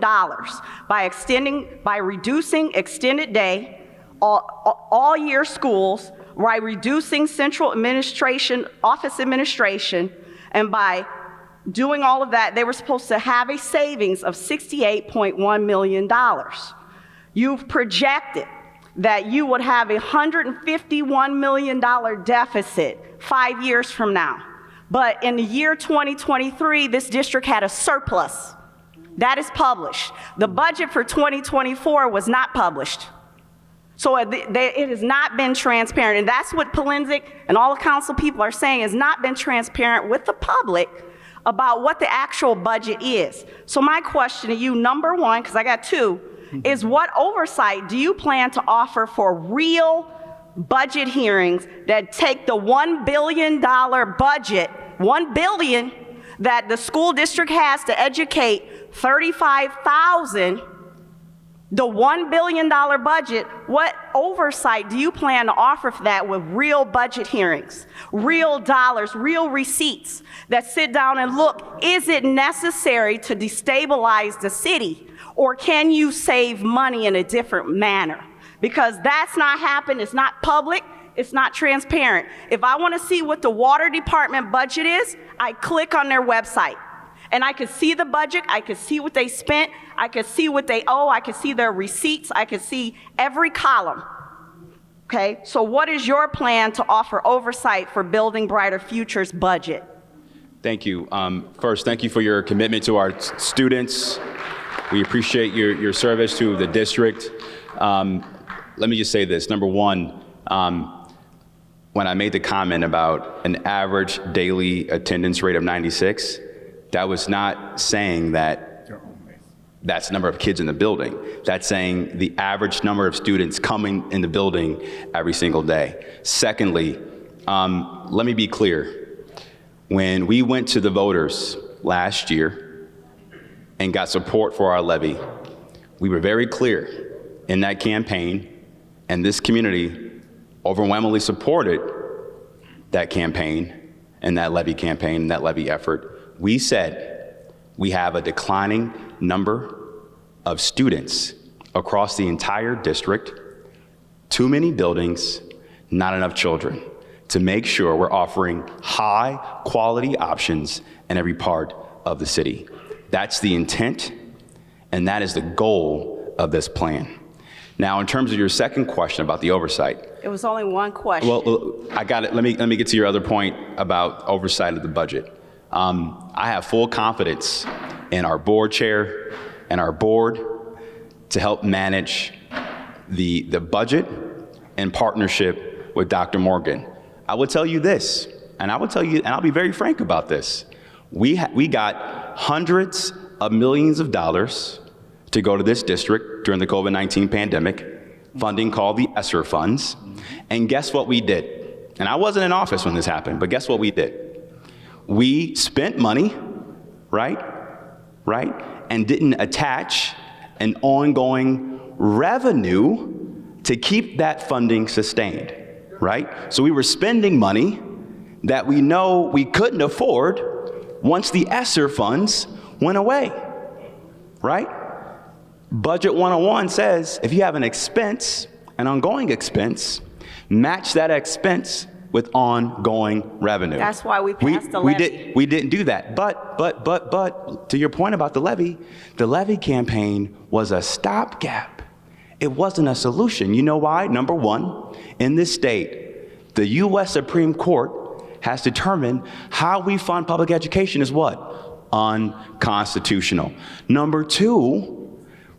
by reducing extended day, all year schools, by reducing central administration, office administration, and by doing all of that, they were supposed to have a savings of $68.1 million. You've projected that you would have a $151 million deficit 5 years from now. But in the year 2023, this district had a surplus. That is published. The budget for 2024 was not published. So it has not been transparent. And that's what Polinsik and all the council people are saying, has not been transparent with the public about what the actual budget is. So my question to you, number 1, because I got 2, is what oversight do you plan to offer for real budget hearings that take the $1 billion budget, $1 billion that the school district has to educate 35,000, the $1 billion budget, what oversight do you plan to offer for that with real budget hearings, real dollars, real receipts that sit down and look, is it necessary to destabilize the city, or can you save money in a different manner? Because that's not happened, it's not public, it's not transparent. If I want to see what the water department budget is, I click on their website. And I could see the budget, I could see what they spent, I could see what they owe, I could see their receipts, I could see every column. Okay, so what is your plan to offer oversight for Building Brighter Futures budget? Thank you. First, thank you for your commitment to our students. We appreciate your service to the district. Let me just say this. Number 1, when I made the comment about an average daily attendance rate of 96, that was not saying that that's the number of kids in the building. That's saying the average number of students coming in the building every single day. Secondly, let me be clear. When we went to the voters last year and got support for our levy, we were very clear in that campaign, and this community overwhelmingly supported that campaign and that levy campaign and that levy effort. We said we have a declining number of students across the entire district, too many buildings, not enough children, to make sure we're offering high quality options in every part of the city. That's the intent, and that is the goal of this plan. Now, in terms of your second question about the oversight. It was only one question. Well, I got it. Let me get to your other point about oversight of the budget. I have full confidence in our board chair and our board to help manage the budget in partnership with Dr. Morgan. I will tell you this, and I'll be very frank about this. We got hundreds of millions of dollars to go to this district during the COVID-19 pandemic, funding called the ESSER funds. And guess what we did? And I wasn't in office when this happened, but guess what we did? We spent money, right? And didn't attach an ongoing revenue to keep that funding sustained, right? So we were spending money that we know we couldn't afford once the ESSER funds went away, right? Budget 101 says if you have an expense, an ongoing expense, match that expense with ongoing revenue. That's why we passed the levy. We didn't do that. But to your point about the levy campaign was a stopgap. It wasn't a solution. You know why? Number one, in this state, the U.S. Supreme Court has determined how we fund public education is what? Unconstitutional. Number two,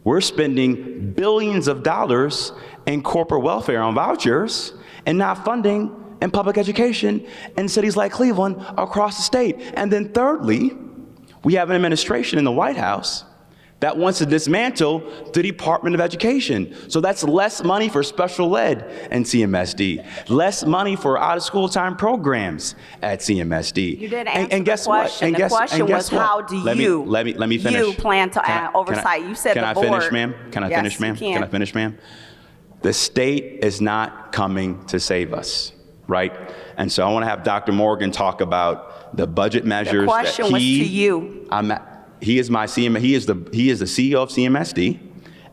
we're spending billions of dollars in corporate welfare on vouchers and not funding in public education in cities like Cleveland across the state. And then thirdly, we have an administration in the White House that wants to dismantle the Department of Education. So that's less money for special ed and CMSD, less money for out-of-school time programs at CMSD. You didn't answer and guess the question. What? The question was, how do let me finish. You plan to oversight? You said the board. Can I finish, ma'am? Can I finish, ma'am? Can I finish, ma'am? The state is not coming to save us, right? And so I want to have Dr. Morgan talk about the budget measures. The question was to you. He is the CEO of CMSD,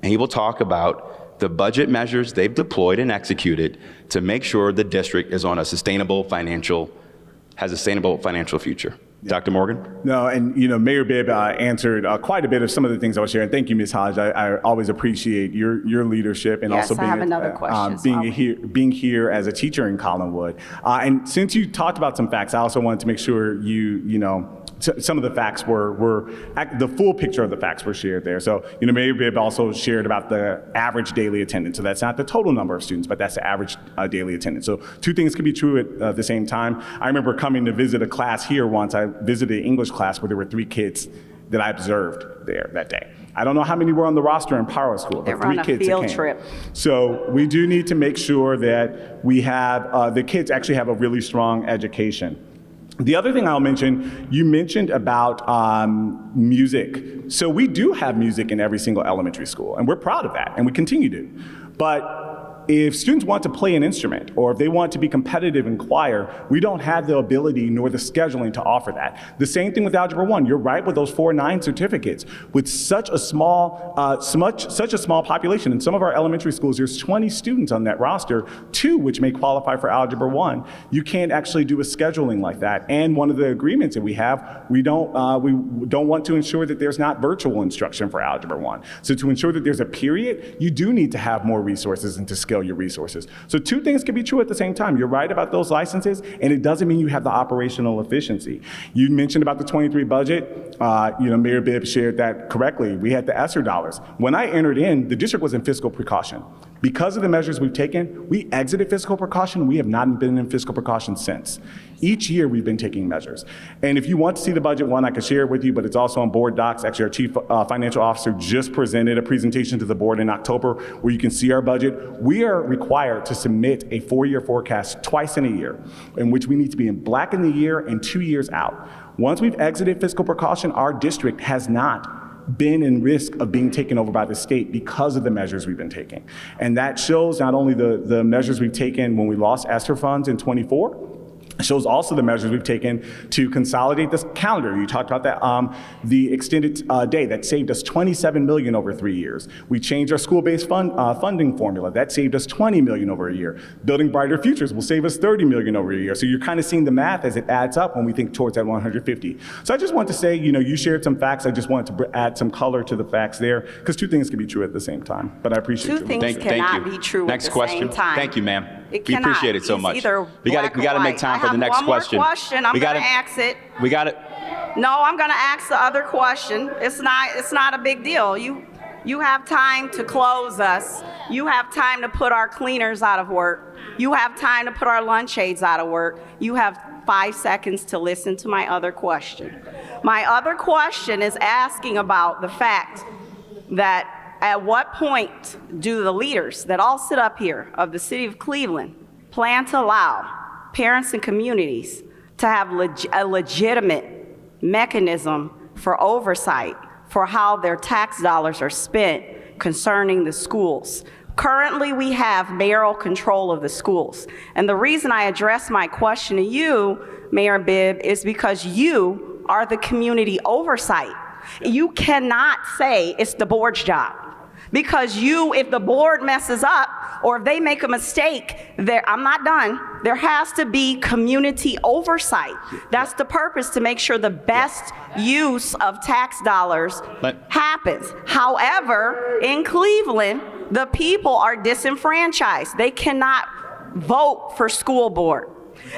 and he will talk about the budget measures they've deployed and executed to make sure the district is on a sustainable financial future. Dr. Morgan? No, and Mayor Bibb answered quite a bit of some of the things I was sharing. Thank you, Ms. Hodge. I always appreciate your leadership and yes, also I have another question, being here as a teacher in Collinwood. And since you talked about some facts, I also wanted to make sure some of the facts were the full picture of the facts were shared there. So, Mayor Bibb also shared about the average daily attendance. So that's not the total number of students, but that's the average daily attendance. So two things can be true at the same time. I remember coming to visit a class here once. I visited an English class where there were 3 kids that I observed there that day. I don't know how many were on the roster in Power School, but 3 kids field that came. trip. So we do need to make sure that we have, the kids actually have a really strong education. The other thing I'll mention, you mentioned about music. So we do have music in every single elementary school, and we're proud of that, and we continue to. But if students want to play an instrument, or if they want to be competitive in choir, we don't have the ability nor the scheduling to offer that. The same thing with Algebra 1. You're right with those 4-9 certificates. With such a small population, in some of our elementary schools, there's 20 students on that roster, 2 which may qualify for Algebra 1. You can't actually do a scheduling like that. And one of the agreements that we have, we don't want to ensure that there's not virtual instruction for Algebra 1. So to ensure that there's a period, you do need to have more resources and to scale your resources. So 2 things can be true at the same time. You're right about those licenses, and it doesn't mean you have the operational efficiency. You mentioned about the 23 budget. Mayor Bibb shared that correctly. We had the ESSER dollars. When I entered in, the district was in fiscal precaution. Because of the measures we've taken, we exited fiscal precaution. We have not been in fiscal precaution since. Each year we've been taking measures. And if you want to see the budget one, I can share it with you, but it's also on board docs. Actually, our chief financial officer just presented a presentation to the board in October where you can see our budget. We are required to submit a 4-year forecast twice in a year, in which we need to be in black in the year and 2 years out. Once we've exited fiscal precaution, our district has not been in risk of being taken over by the state because of the measures we've been taking. And that shows not only the measures we've taken when we lost ESSER funds in '24, it shows also the measures we've taken to consolidate this calendar. You talked about that, the extended day that saved us $27 million over 3 years. We changed our school-based funding formula. That saved us $20 million over a year. Building Brighter Futures will save us $30 million over a year. So you're kind of seeing the math as it adds up when we think towards that 150. So I just want to say, you shared some facts. I just wanted to add some color to the facts there, because 2 things can be true at the same time. But I appreciate you. 2 things cannot be true at the same time. Thank you, ma'am. We appreciate it so much. We got to make time for the next question. I'm going to ask it. We got it. No, I'm going to ask the other question. It's not a big deal. You You have time to close us. You have time to put our cleaners out of work. You have time to put our lunch aides out of work. You have 5 seconds to listen to my other question. My other question is asking about the fact that at what point do the leaders that all sit up here of the city of Cleveland plan to allow parents and communities to have a legitimate mechanism for oversight for how their tax dollars are spent concerning the schools? Currently, we have mayoral control of the schools. And the reason I address my question to you, Mayor Bibb, is because you are the community oversight. You cannot say it's the board's job. Because if the board messes up or if they make a mistake, I'm not done. There has to be community oversight. That's the purpose, to make sure the best use of tax dollars happens. However, in Cleveland, the people are disenfranchised. They cannot vote for school board.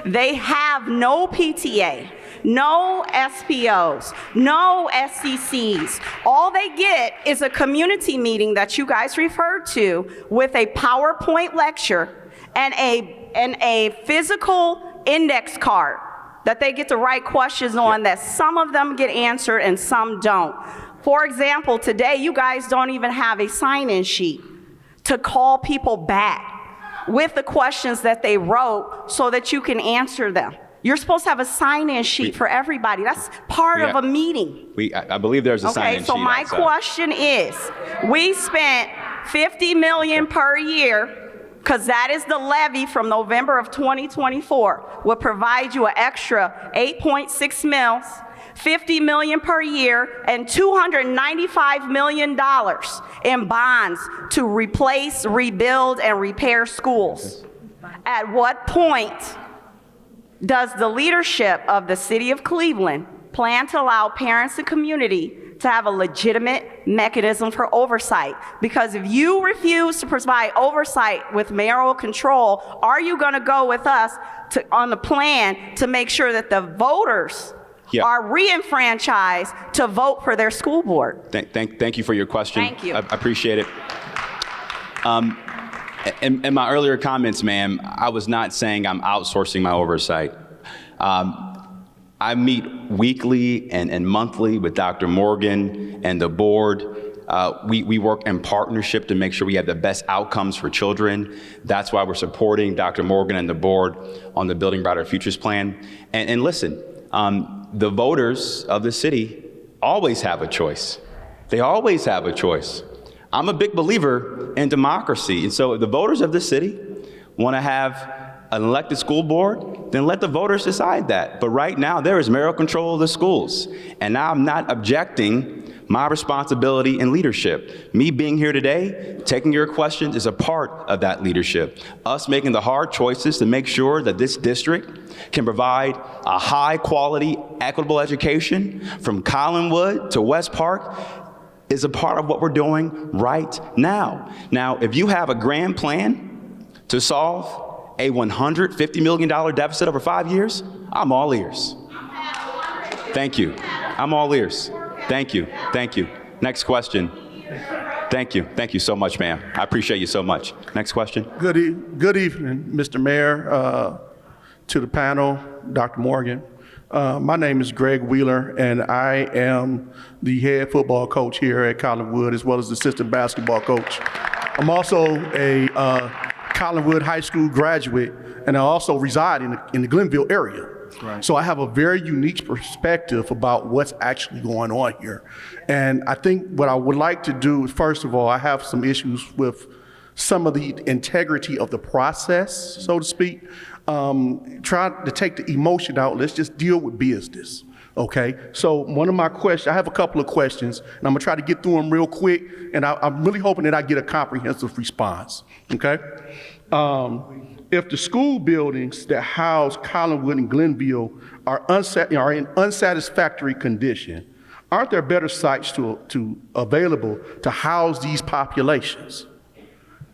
They have no PTA, no SPOs, no SCCs. All they get is a community meeting that you guys referred to with a PowerPoint lecture and a physical index card that they get to write questions on, that some of them get answered and some don't. For example, today you guys don't even have a sign-in sheet to call people back with the questions that they wrote so that you can answer them. You're supposed to have a sign-in sheet for everybody. That's part of a meeting. I believe there's a sign-in sheet. Okay, so my question is, we spent $50 million per year, because that is the levy from November of 2024, will provide you an extra 8.6 mils, $50 million per year, and $295 million in bonds to replace, rebuild, and repair schools. At what point does the leadership of the city of Cleveland plan to allow parents and community to have a legitimate mechanism for oversight? Because if you refuse to provide oversight with mayoral control, are you going to go with us on the plan to make sure that the voters are re-enfranchised to vote for their school board? Thank you for your question. Thank you. I appreciate it. In my earlier comments, ma'am, I was not saying I'm outsourcing my oversight. I meet weekly and monthly with Dr. Morgan and the board. We work in partnership to make sure we have the best outcomes for children. That's why we're supporting Dr. Morgan and the board on the Building Brighter Futures plan. And listen, the voters of the city always have a choice. They always have a choice. I'm a big believer in democracy. And so if the voters of the city want to have an elected school board, then let the voters decide that. But right now, there is mayoral control of the schools. And now I'm not objecting my responsibility in leadership. Me being here today, taking your questions, is a part of that leadership. Us making the hard choices to make sure that this district can provide a high-quality, equitable education from Collinwood to West Park is a part of what we're doing right now. Now, if you have a grand plan to solve a $150 million deficit over 5 years, I'm all ears. Thank you. I'm all ears. Thank you. Thank you. Next question. Thank you. Thank you so much, ma'am. I appreciate you so much. Next question. Good evening, Mr. Mayor, to the panel, Dr. Morgan. My name is Greg Wheeler, and I am the head football coach here at Collinwood, as well as the assistant basketball coach. I'm also a Collinwood High School graduate, and I also reside in the Glenville area. Right. So I have a very unique perspective about what's actually going on here. And I think what I would like to do, first of all, I have some issues with some of the integrity of the process, so to speak. Try to take the emotion out. Let's just deal with business. Okay, so one of my questions, I have a couple of questions, and I'm gonna try to get through them real quick, and I'm really hoping that I get a comprehensive response, okay? If the school buildings that house Collinwood and Glenville are in unsatisfactory condition, aren't there better sites available to house these populations?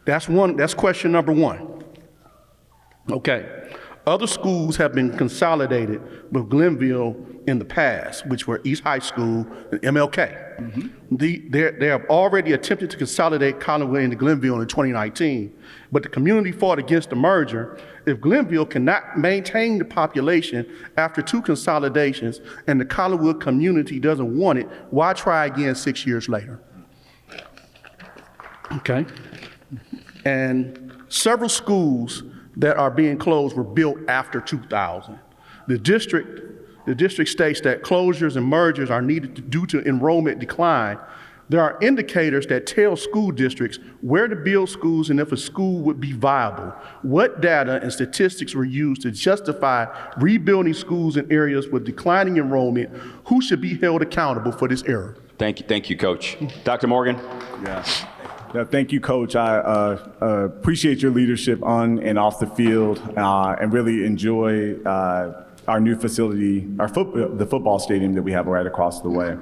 That's question number one. Okay. Other schools have been consolidated with Glenville in the past, which were East High School and MLK. They have already attempted to consolidate Collinwood into Glenville in 2019, but the community fought against the merger. If Glenville cannot maintain the population after 2 consolidations and the Collinwood community doesn't want it, why try again 6 years later? Okay. And several schools that are being closed were built after 2000. The district states that closures and mergers are needed due to enrollment decline. There are indicators that tell school districts where to build schools and if a school would be viable. What data and statistics were used to justify rebuilding schools in areas with declining enrollment? Who should be held accountable for this error? Thank you, Coach. Dr. Morgan? Yeah, thank you, Coach. I appreciate your leadership on and off the field and really enjoy our new facility, the football stadium that we have right across the way.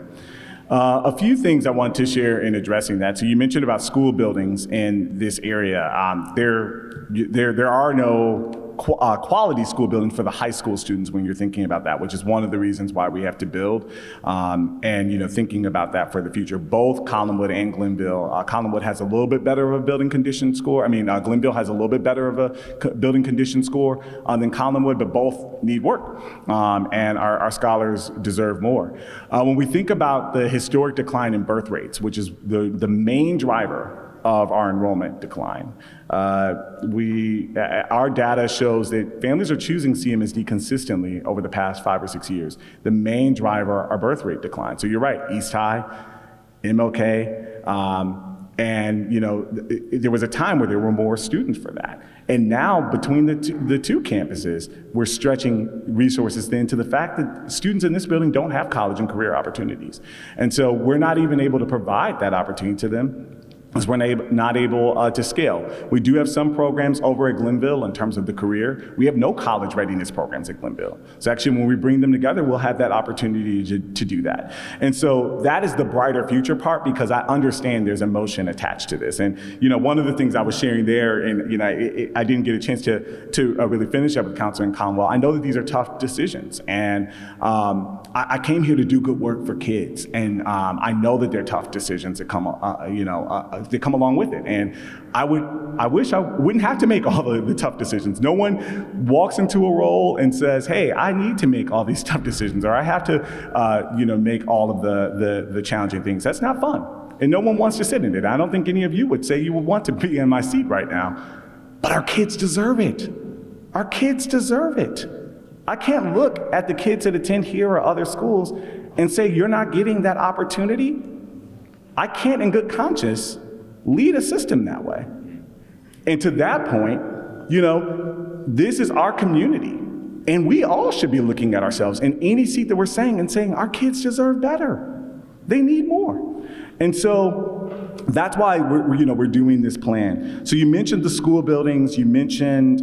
A few things I want to share in addressing that. So you mentioned about school buildings in this area. There are no quality school buildings for the high school students when you're thinking about that, which is one of the reasons why we have to build and thinking about that for the future. Both Collinwood and Glenville. Collinwood has a little bit better of a building condition score. Glenville has a little bit better of a building condition score than Collinwood, but both need work, and our scholars deserve more. When we think about the historic decline in birth rates, which is the main driver of our enrollment decline. Our data shows that families are choosing CMSD consistently over the past 5 or 6 years. The main driver are birth rate decline. So you're right, East High, MLK, and there was a time where there were more students for that. And now between the two campuses, we're stretching resources thin to the fact that students in this building don't have college and career opportunities. And so we're not even able to provide that opportunity to them, because we're not able to scale. We do have some programs over at Glenville in terms of the career. We have no college readiness programs at Glenville. So actually when we bring them together, we'll have that opportunity to do that. And so that is the brighter future part, because I understand there's emotion attached to this. And one of the things I was sharing there, and I didn't get a chance to really finish up with Councilor Conwell, I know that these are tough decisions. And I came here to do good work for kids. And I know that they're tough decisions that come, that come along with it. And I wish I wouldn't have to make all the tough decisions. No one walks into a role and says, hey, I need to make all these tough decisions, or I have to make all of the challenging things. That's not fun. And no one wants to sit in it. I don't think any of you would say you would want to be in my seat right now. But our kids deserve it. Our kids deserve it. I can't look at the kids that attend here or other schools and say, you're not getting that opportunity. I can't in good conscience lead a system that way. And to that point, this is our community. And we all should be looking at ourselves in any seat that we're saying our kids deserve better. They need more. And so that's why we're doing this plan. So you mentioned the school buildings, you mentioned,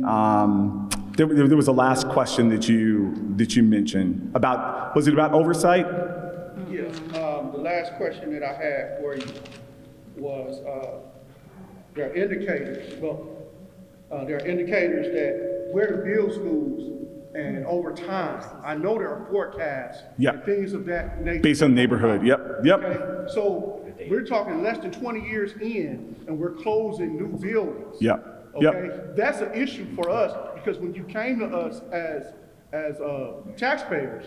there was a last question that you mentioned about, was it about oversight? Yes, the last question that I had for you was, there are indicators that where to build schools, and over time, I know there are forecasts, and things of that nature. Based on neighborhood, yep. Okay? So we're talking less than 20 years in, and we're closing new buildings. Yep. Okay, that's an issue for us, because when you came to us as taxpayers,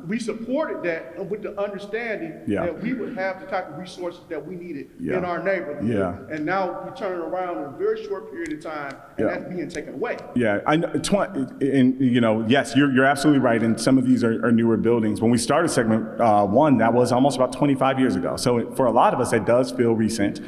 we supported that with the understanding that we would have the type of resources that we needed in our neighborhood. And now we turn it around in a very short period of time, and that's being taken away. Yeah, I know, yes, you're absolutely right. And some of these are newer buildings. When we started segment 1, that was almost about 25 years ago. So for a lot of us, that does feel recent.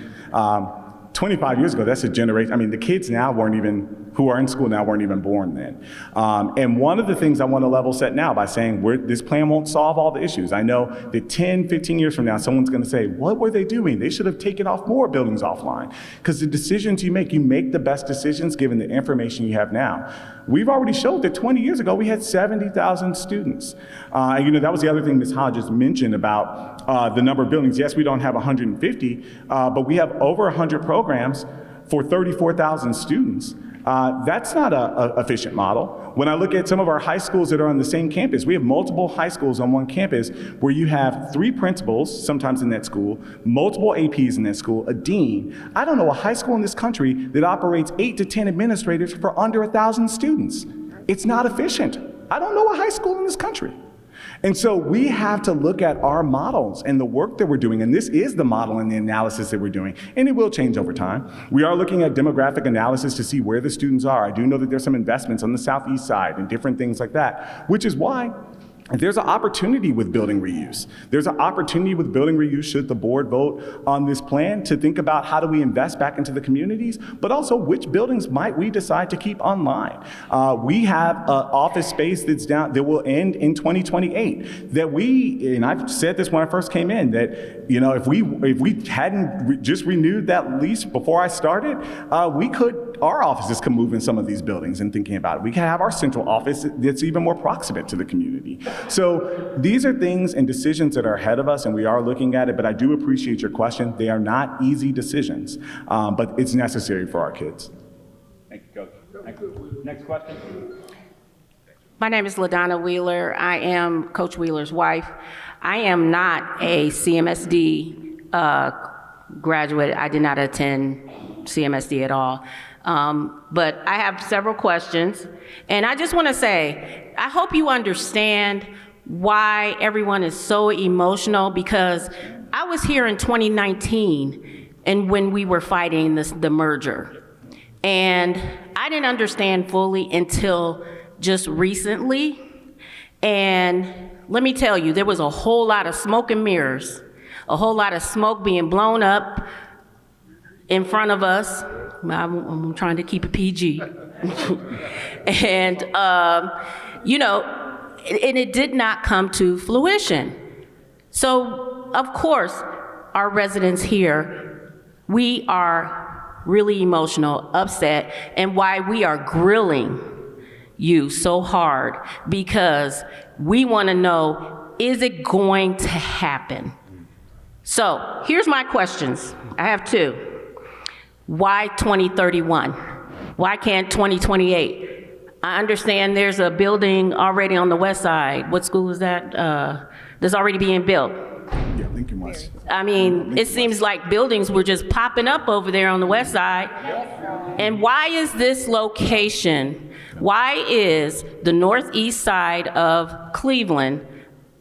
25 years ago, that's a generation. The kids now who are in school now weren't even born then. And one of the things I want to level set now by saying this plan won't solve all the issues. I know that 10, 15 years from now, someone's going to say, what were they doing? They should have taken off more buildings offline. Because the decisions you make the best decisions given the information you have now. We've already showed that 20 years ago, we had 70,000 students. That was the other thing Ms. Hodges mentioned about the number of buildings. Yes, we don't have 150, but we have over 100 programs for 34,000 students. That's not an efficient model. When I look at some of our high schools that are on the same campus, we have multiple high schools on one campus where you have 3 principals, sometimes in that school, multiple APs in that school, a dean. I don't know a high school in this country that operates 8 to 10 administrators for under 1,000 students. It's not efficient. I don't know a high school in this country. And so we have to look at our models and the work that we're doing, and this is the model and the analysis that we're doing, and it will change over time. We are looking at demographic analysis to see where the students are. I do know that there's some investments on the southeast side and different things like that, which is why there's an opportunity with building reuse. There's an opportunity with building reuse should the board vote on this plan to think about how do we invest back into the communities, but also which buildings might we decide to keep online. We have an office space that's down that will end in 2028 that and I've said this when I first came in, that if we hadn't just renewed that lease before I started, our offices could move in some of these buildings and thinking about it. We can have our central office that's even more proximate to the community. So these are things and decisions that are ahead of us, and we are looking at it, but I do appreciate your question. They are not easy decisions, but it's necessary for our kids. Thank you, Coach. Thank you. Next question. My name is LaDonna Wheeler. I am Coach Wheeler's wife. I am not a CMSD graduate. I did not attend CMSD at all. But I have several questions. And I just want to say, I hope you understand why everyone is so emotional, because I was here in 2019 and when we were fighting the merger. And I didn't understand fully until just recently. And let me tell you, there was a whole lot of smoke and mirrors, a whole lot of smoke being blown up in front of us. I'm trying to keep it PG. And, and it did not come to fruition. So, of course, our residents here, we are really emotional, upset, and why we are grilling you so hard, because we want to know, is it going to happen? So, here's my questions. I have 2. Why 2031? Why can't 2028? I understand there's a building already on the west side. What school is that? That's already being built. Yeah, Lincoln West. I mean, it seems like buildings were just popping up over there on the west side. And why is this location, why is the northeast side of Cleveland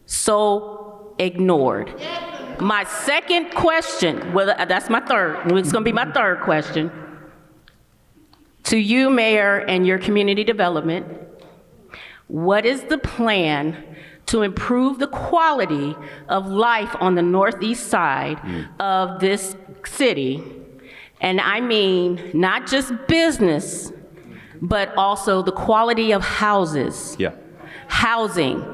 so ignored? My second question, well, that's my third, it's gonna be my third question. To you, Mayor, and your community development, what is the plan to improve the quality of life on the northeast side of this city? And I mean, not just business, but also the quality of houses. Yeah. Housing.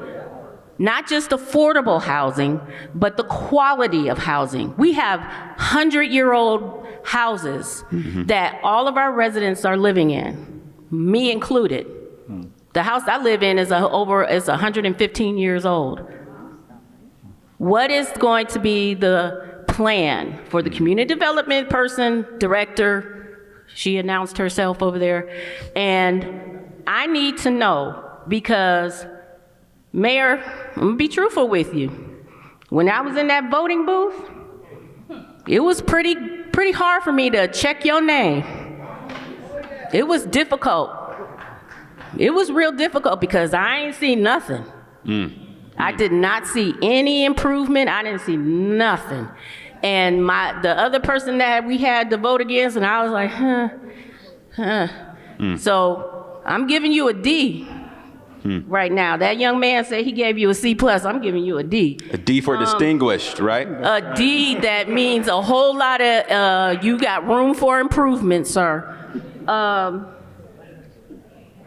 Not just affordable housing, but the quality of housing. We have 100-year-old houses that all of our residents are living in, me included. The house I live in is 115 years old. What is going to be the plan for the community development person, director? She announced herself over there. And I need to know, because Mayor, I'm gonna be truthful with you. When I was in that voting booth, it was pretty hard for me to check your name. It was difficult. It was real difficult because I ain't seen nothing. I did not see any improvement. I didn't see nothing. And the other person that we had to vote against, and I was like, So I'm giving you a D. Right now. That young man said he gave you a C+. I'm giving you a D. A D for distinguished, right? A D that means a whole lot of, you got room for improvement, sir.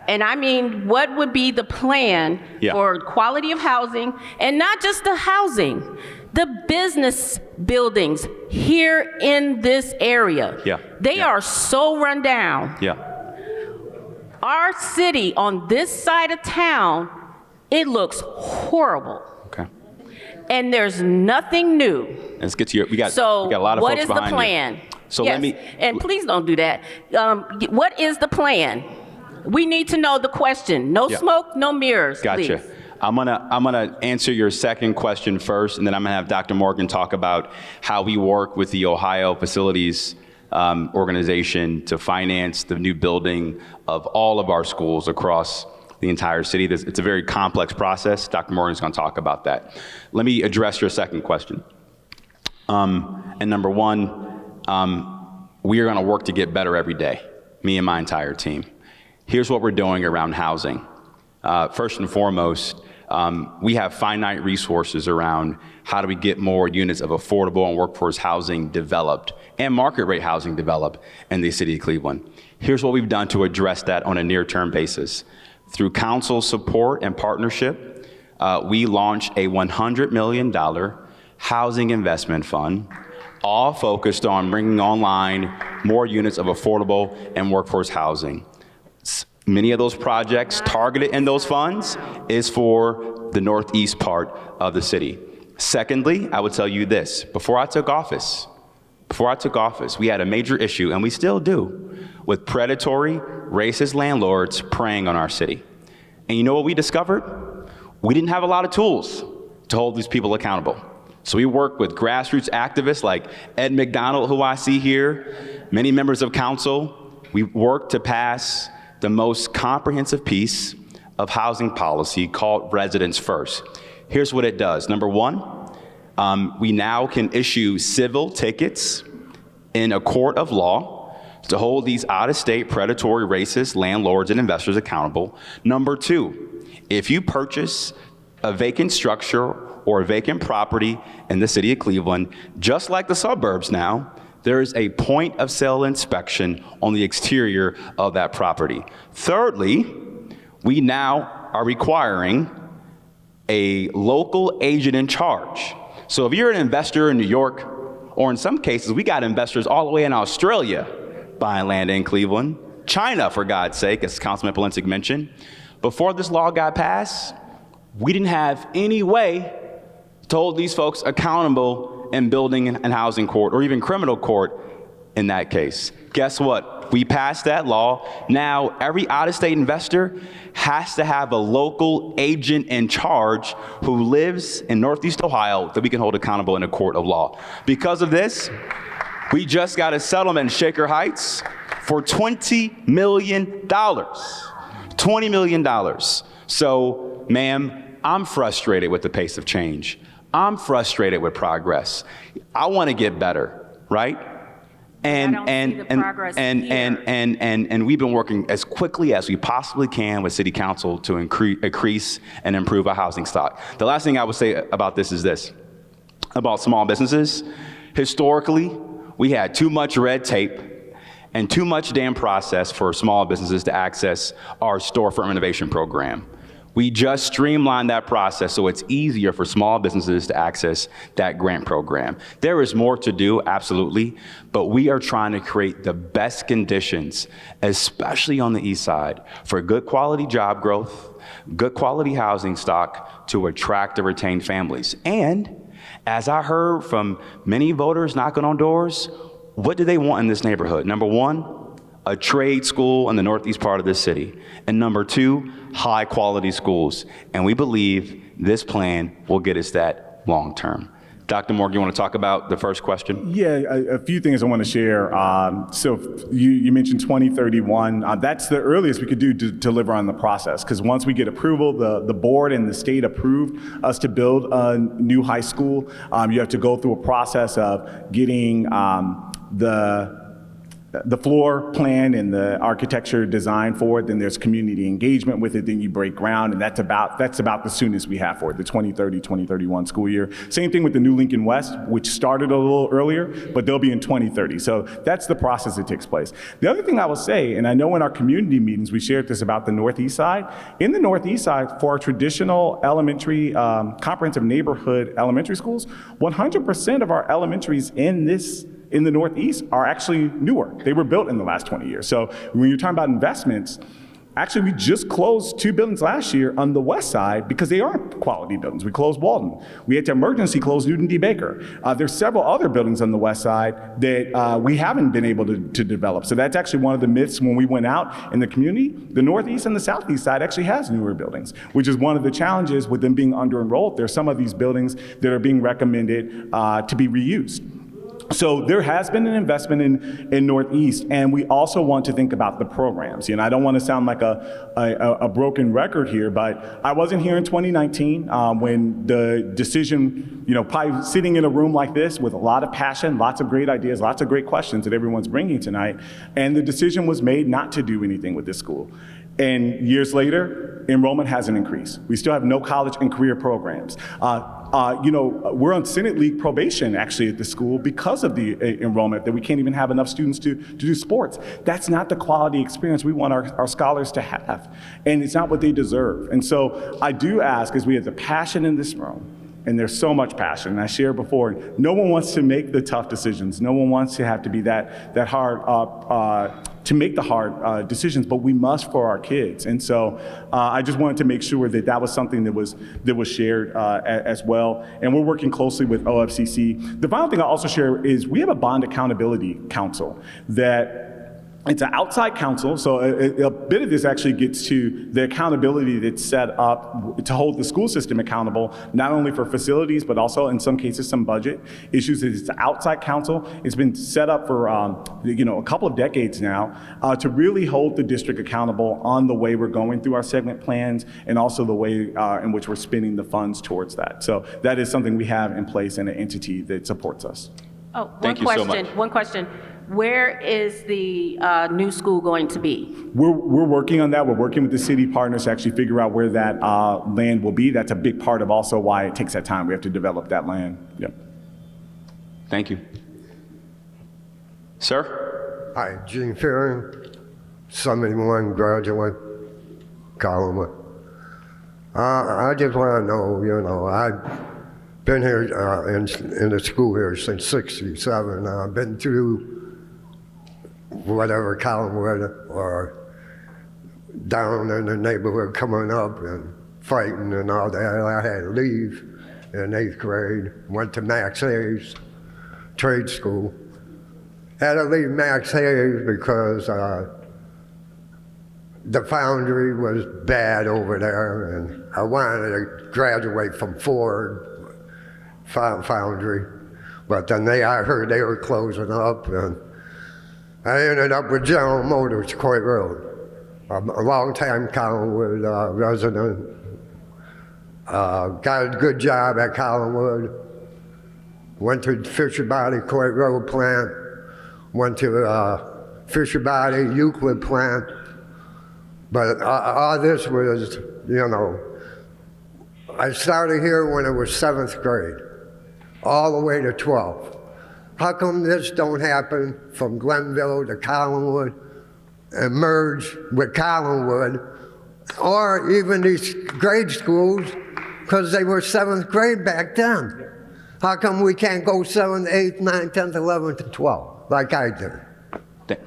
And I mean, what would be the plan for quality of housing, and not just the housing, the business buildings here in this area. They are so run down. Our city on this side of town, it looks horrible. Okay. And there's nothing new. Let's get to we got a lot of folks behind you. So what is the plan? So yes. let me. And please don't do that. What is the plan? We need to know the question. No smoke, no mirrors, Gotcha. please. I'm gonna answer your second question first, and then I'm gonna have Dr. Morgan talk about how we work with the Ohio Facilities Organization to finance the new building of all of our schools across the entire city. It's a very complex process. Dr. Morgan's gonna talk about that. Let me address your second question. And number one, we are gonna work to get better every day, me and my entire team. Here's what we're doing around housing. First and foremost, we have finite resources around how do we get more units of affordable and workforce housing developed and market rate housing developed in the city of Cleveland. Here's what we've done to address that on a near-term basis. Through council support and partnership, we launched a $100 million housing investment fund, all focused on bringing online more units of affordable and workforce housing. Many of those projects targeted in those funds is for the northeast part of the city. Secondly, I would tell you this, before I took office, we had a major issue, and we still do, with predatory, racist landlords preying on our city. And you know what we discovered? We didn't have a lot of tools to hold these people accountable. So we worked with grassroots activists like Ed McDonald, who I see here, many members of council. We worked to pass the most comprehensive piece of housing policy called Residents First. Here's what it does. Number one, we now can issue civil tickets in a court of law to hold these out-of-state predatory racist landlords and investors accountable. Number two, if you purchase a vacant structure or a vacant property in the city of Cleveland, just like the suburbs now, there is a point of sale inspection on the exterior of that property. Thirdly, we now are requiring a local agent in charge. So if you're an investor in New York, or in some cases, we got investors all the way in Australia buying land in Cleveland, China, for God's sake, as Councilman Polinsky mentioned. Before this law got passed, we didn't have any way to hold these folks accountable in building and housing court, or even criminal court in that case. Guess what? We passed that law. Now, every out-of-state investor has to have a local agent in charge who lives in Northeast Ohio that we can hold accountable in a court of law. Because of this, we just got a settlement in Shaker Heights for $20 million. $20 million. So, ma'am, I'm frustrated with the pace of change. I'm frustrated with progress. I want to get better, right? And we've been working as quickly as we possibly can with City Council to increase and improve our housing stock. The last thing I would say about this is this, about small businesses. Historically, we had too much red tape and too much damn process for small businesses to access our storefront renovation program. We just streamlined that process so it's easier for small businesses to access that grant program. There is more to do, absolutely, but we are trying to create the best conditions, especially on the east side, for good quality job growth, good quality housing stock to attract and retain families. And as I heard from many voters knocking on doors, what do they want in this neighborhood? Number one, a trade school in the northeast part of this city. And number two, high quality schools. And we believe this plan will get us that long term. Dr. Morgan, you want to talk about the first question? Yeah, a few things I want to share. So you mentioned 2031. That's the earliest we could do to deliver on the process, because once we get approval, the board and the state approved us to build a new high school. You have to go through a process of getting the floor plan and the architecture design for it, then there's community engagement with it, then you break ground, and that's about the soonest we have for it, the 2030-2031 school year. Same thing with the new Lincoln West, which started a little earlier, but they'll be in 2030. So that's the process that takes place. The other thing I will say, and I know in our community meetings we shared this about the Northeast side, in the Northeast side, for our traditional elementary, comprehensive neighborhood elementary schools, 100% of our elementaries in the Northeast are actually newer. They were built in the last 20 years. So when you're talking about investments, Actually, we just closed 2 buildings last year on the west side because they aren't quality buildings. We closed Walden. We had to emergency close Newton D. Baker. There's several other buildings on the west side that we haven't been able to develop. So that's actually one of the myths when we went out in the community. The northeast and the southeast side actually has newer buildings, which is one of the challenges with them being under-enrolled. There's some of these buildings that are being recommended to be reused. So there has been an investment in Northeast, and we also want to think about the programs. I don't want to sound like a broken record here, but I wasn't here in 2019 when the decision, probably sitting in a room like this with a lot of passion, lots of great ideas, lots of great questions that everyone's bringing tonight, and the decision was made not to do anything with this school. And years later, enrollment hasn't increased. We still have no college and career programs. We're on Senate League probation actually at the school because of the enrollment, that we can't even have enough students to do sports. That's not the quality experience we want our scholars to have. And it's not what they deserve. And so I do ask, as we have the passion in this room, and there's so much passion, and I shared before, no one wants to make the tough decisions. No one wants to have to be that hard to make the hard decisions, but we must for our kids. And so I just wanted to make sure that was something that was shared as well. And we're working closely with OFCC. The final thing I'll also share is we have a bond accountability council that it's an outside council, so a bit of this actually gets to the accountability that's set up to hold the school system accountable, not only for facilities, but also in some cases some budget issues. It's an outside council. It's been set up for a couple of decades now to really hold the district accountable on the way we're going through our segment plans and also the way in which we're spending the funds towards that. So that is something we have in place and an entity that supports us. Oh, Thank you so much. One question. Where is the new school going to be? We're working on that. We're working with the city partners to actually figure out where that land will be. That's a big part of also why it takes that time. We have to develop that land. Yep. Thank you. Sir? Hi, Gene Fearing, 71 graduate, Collinwood. I just want to know, I've been here in the school here since '67. I've been through whatever Collinwood or down in the neighborhood coming up and fighting and all that. I had to leave in 8th grade, went to Max Hayes trade school. Had to leave Max Hayes because the foundry was bad over there, and I wanted to graduate from Ford foundry, but then I heard they were closing up, and I ended up with General Motors, Coit Road. A long-time Collinwood resident. Got a good job at Collinwood. Went to Fisher Body, Coit Road plant. Went to Fisher Body, Euclid plant. But all this was, I started here when it was 7th grade, all the way to 12th. How come this don't happen from Glenville to Collinwood and merge with Collinwood, or even these grade schools, because they were 7th grade back then? How come we can't go 7th, 8th, 9th, 10th, 11th, and 12th like I did?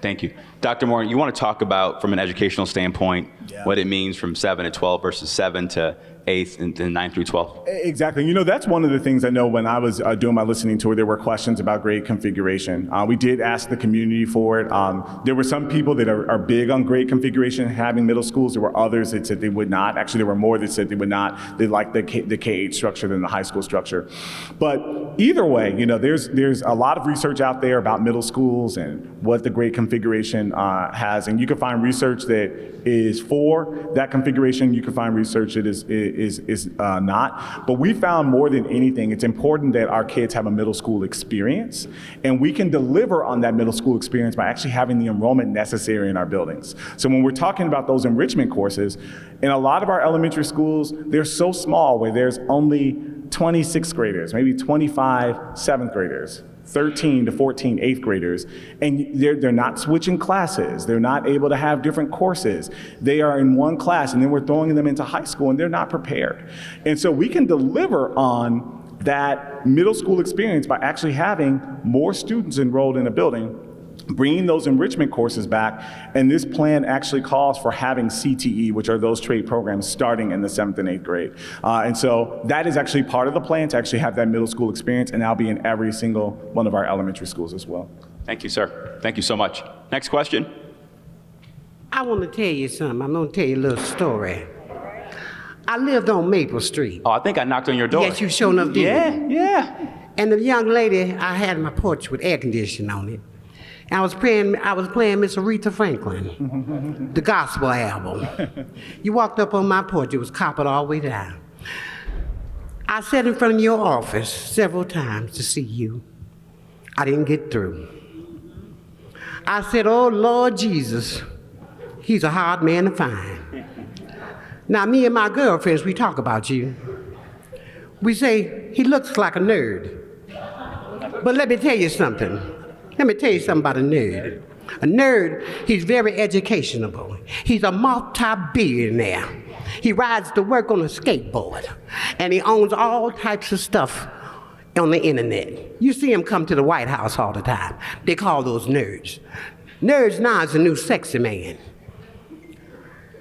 Thank you. Dr. Moore, you want to talk about, from an educational standpoint, what it means from 7 to 12 versus 7 to 8th and then 9 through 12? Exactly. That's one of the things I know when I was doing my listening tour, there were questions about grade configuration. We did ask the community for it. There were some people that are big on grade configuration having middle schools. There were others that said they would not. Actually, there were more that said they would not. They liked the K-8 structure than the high school structure. But either way, there's a lot of research out there about middle schools and what the grade configuration has. And you can find research that is for that configuration. You can find research that is not. But we found more than anything, it's important that our kids have a middle school experience, and we can deliver on that middle school experience by actually having the enrollment necessary in our buildings. So when we're talking about those enrichment courses, in a lot of our elementary schools, they're so small where there's only 20 6th graders, maybe 25 7th graders, 13 to 14 8th graders, and they're not switching classes. They're not able to have different courses. They are in one class, and then we're throwing them into high school, and they're not prepared. And so we can deliver on that middle school experience by actually having more students enrolled in a building bringing those enrichment courses back, and this plan actually calls for having CTE, which are those trade programs, starting in the 7th and 8th grade. And so that is actually part of the plan, to actually have that middle school experience, and that'll be in every single one of our elementary schools as well. Thank you, sir. Thank you so much. Next question. I want to tell you something. I'm going to tell you a little story. I lived on Maple Street. Oh, I think I knocked on your door. Yes, you sure enough did. Yeah. And the young lady I had in my porch with air conditioning on it. And I was playing Miss Aretha Franklin, the gospel album. You walked up on my porch, it was carpet all the way down. I sat in front of your office several times to see you. I didn't get through. I said, oh, Lord Jesus, he's a hard man to find. Now, me and my girlfriends, we talk about you. We say, he looks like a nerd. But let me tell you something. Let me tell you something about a nerd. A nerd, he's very educational. He's a multi-billionaire. He rides to work on a skateboard. And he owns all types of stuff on the internet. You see him come to the White House all the time. They call those nerds. Nerds now is the new sexy man.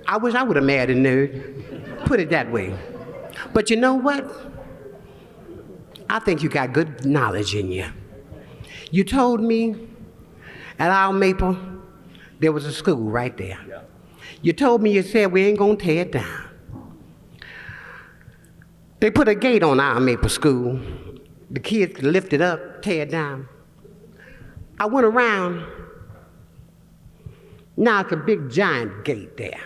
I wish I would have married a nerd. Put it that way. But you know what? I think you got good knowledge in you. You told me at our Maple, there was a school right there. Yeah. You told me, you said, we ain't gonna tear it down. They put a gate on our Maple school. The kids could lift it up, tear it down. I went around. Now it's a big giant gate there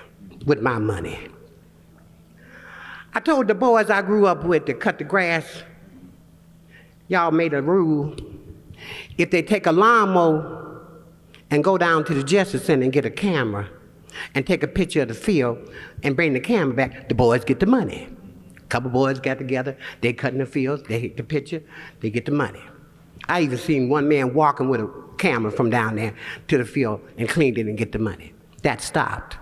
with my money. I told the boys I grew up with to cut the grass. Y'all made a rule. If they take a lawnmower and go down to the Justice Center and get a camera and take a picture of the field and bring the camera back, the boys get the money. A couple boys got together, they cut in the fields, they hit the picture, they get the money. I even seen one man walking with a camera from down there to the field and cleaned it and get the money. That stopped.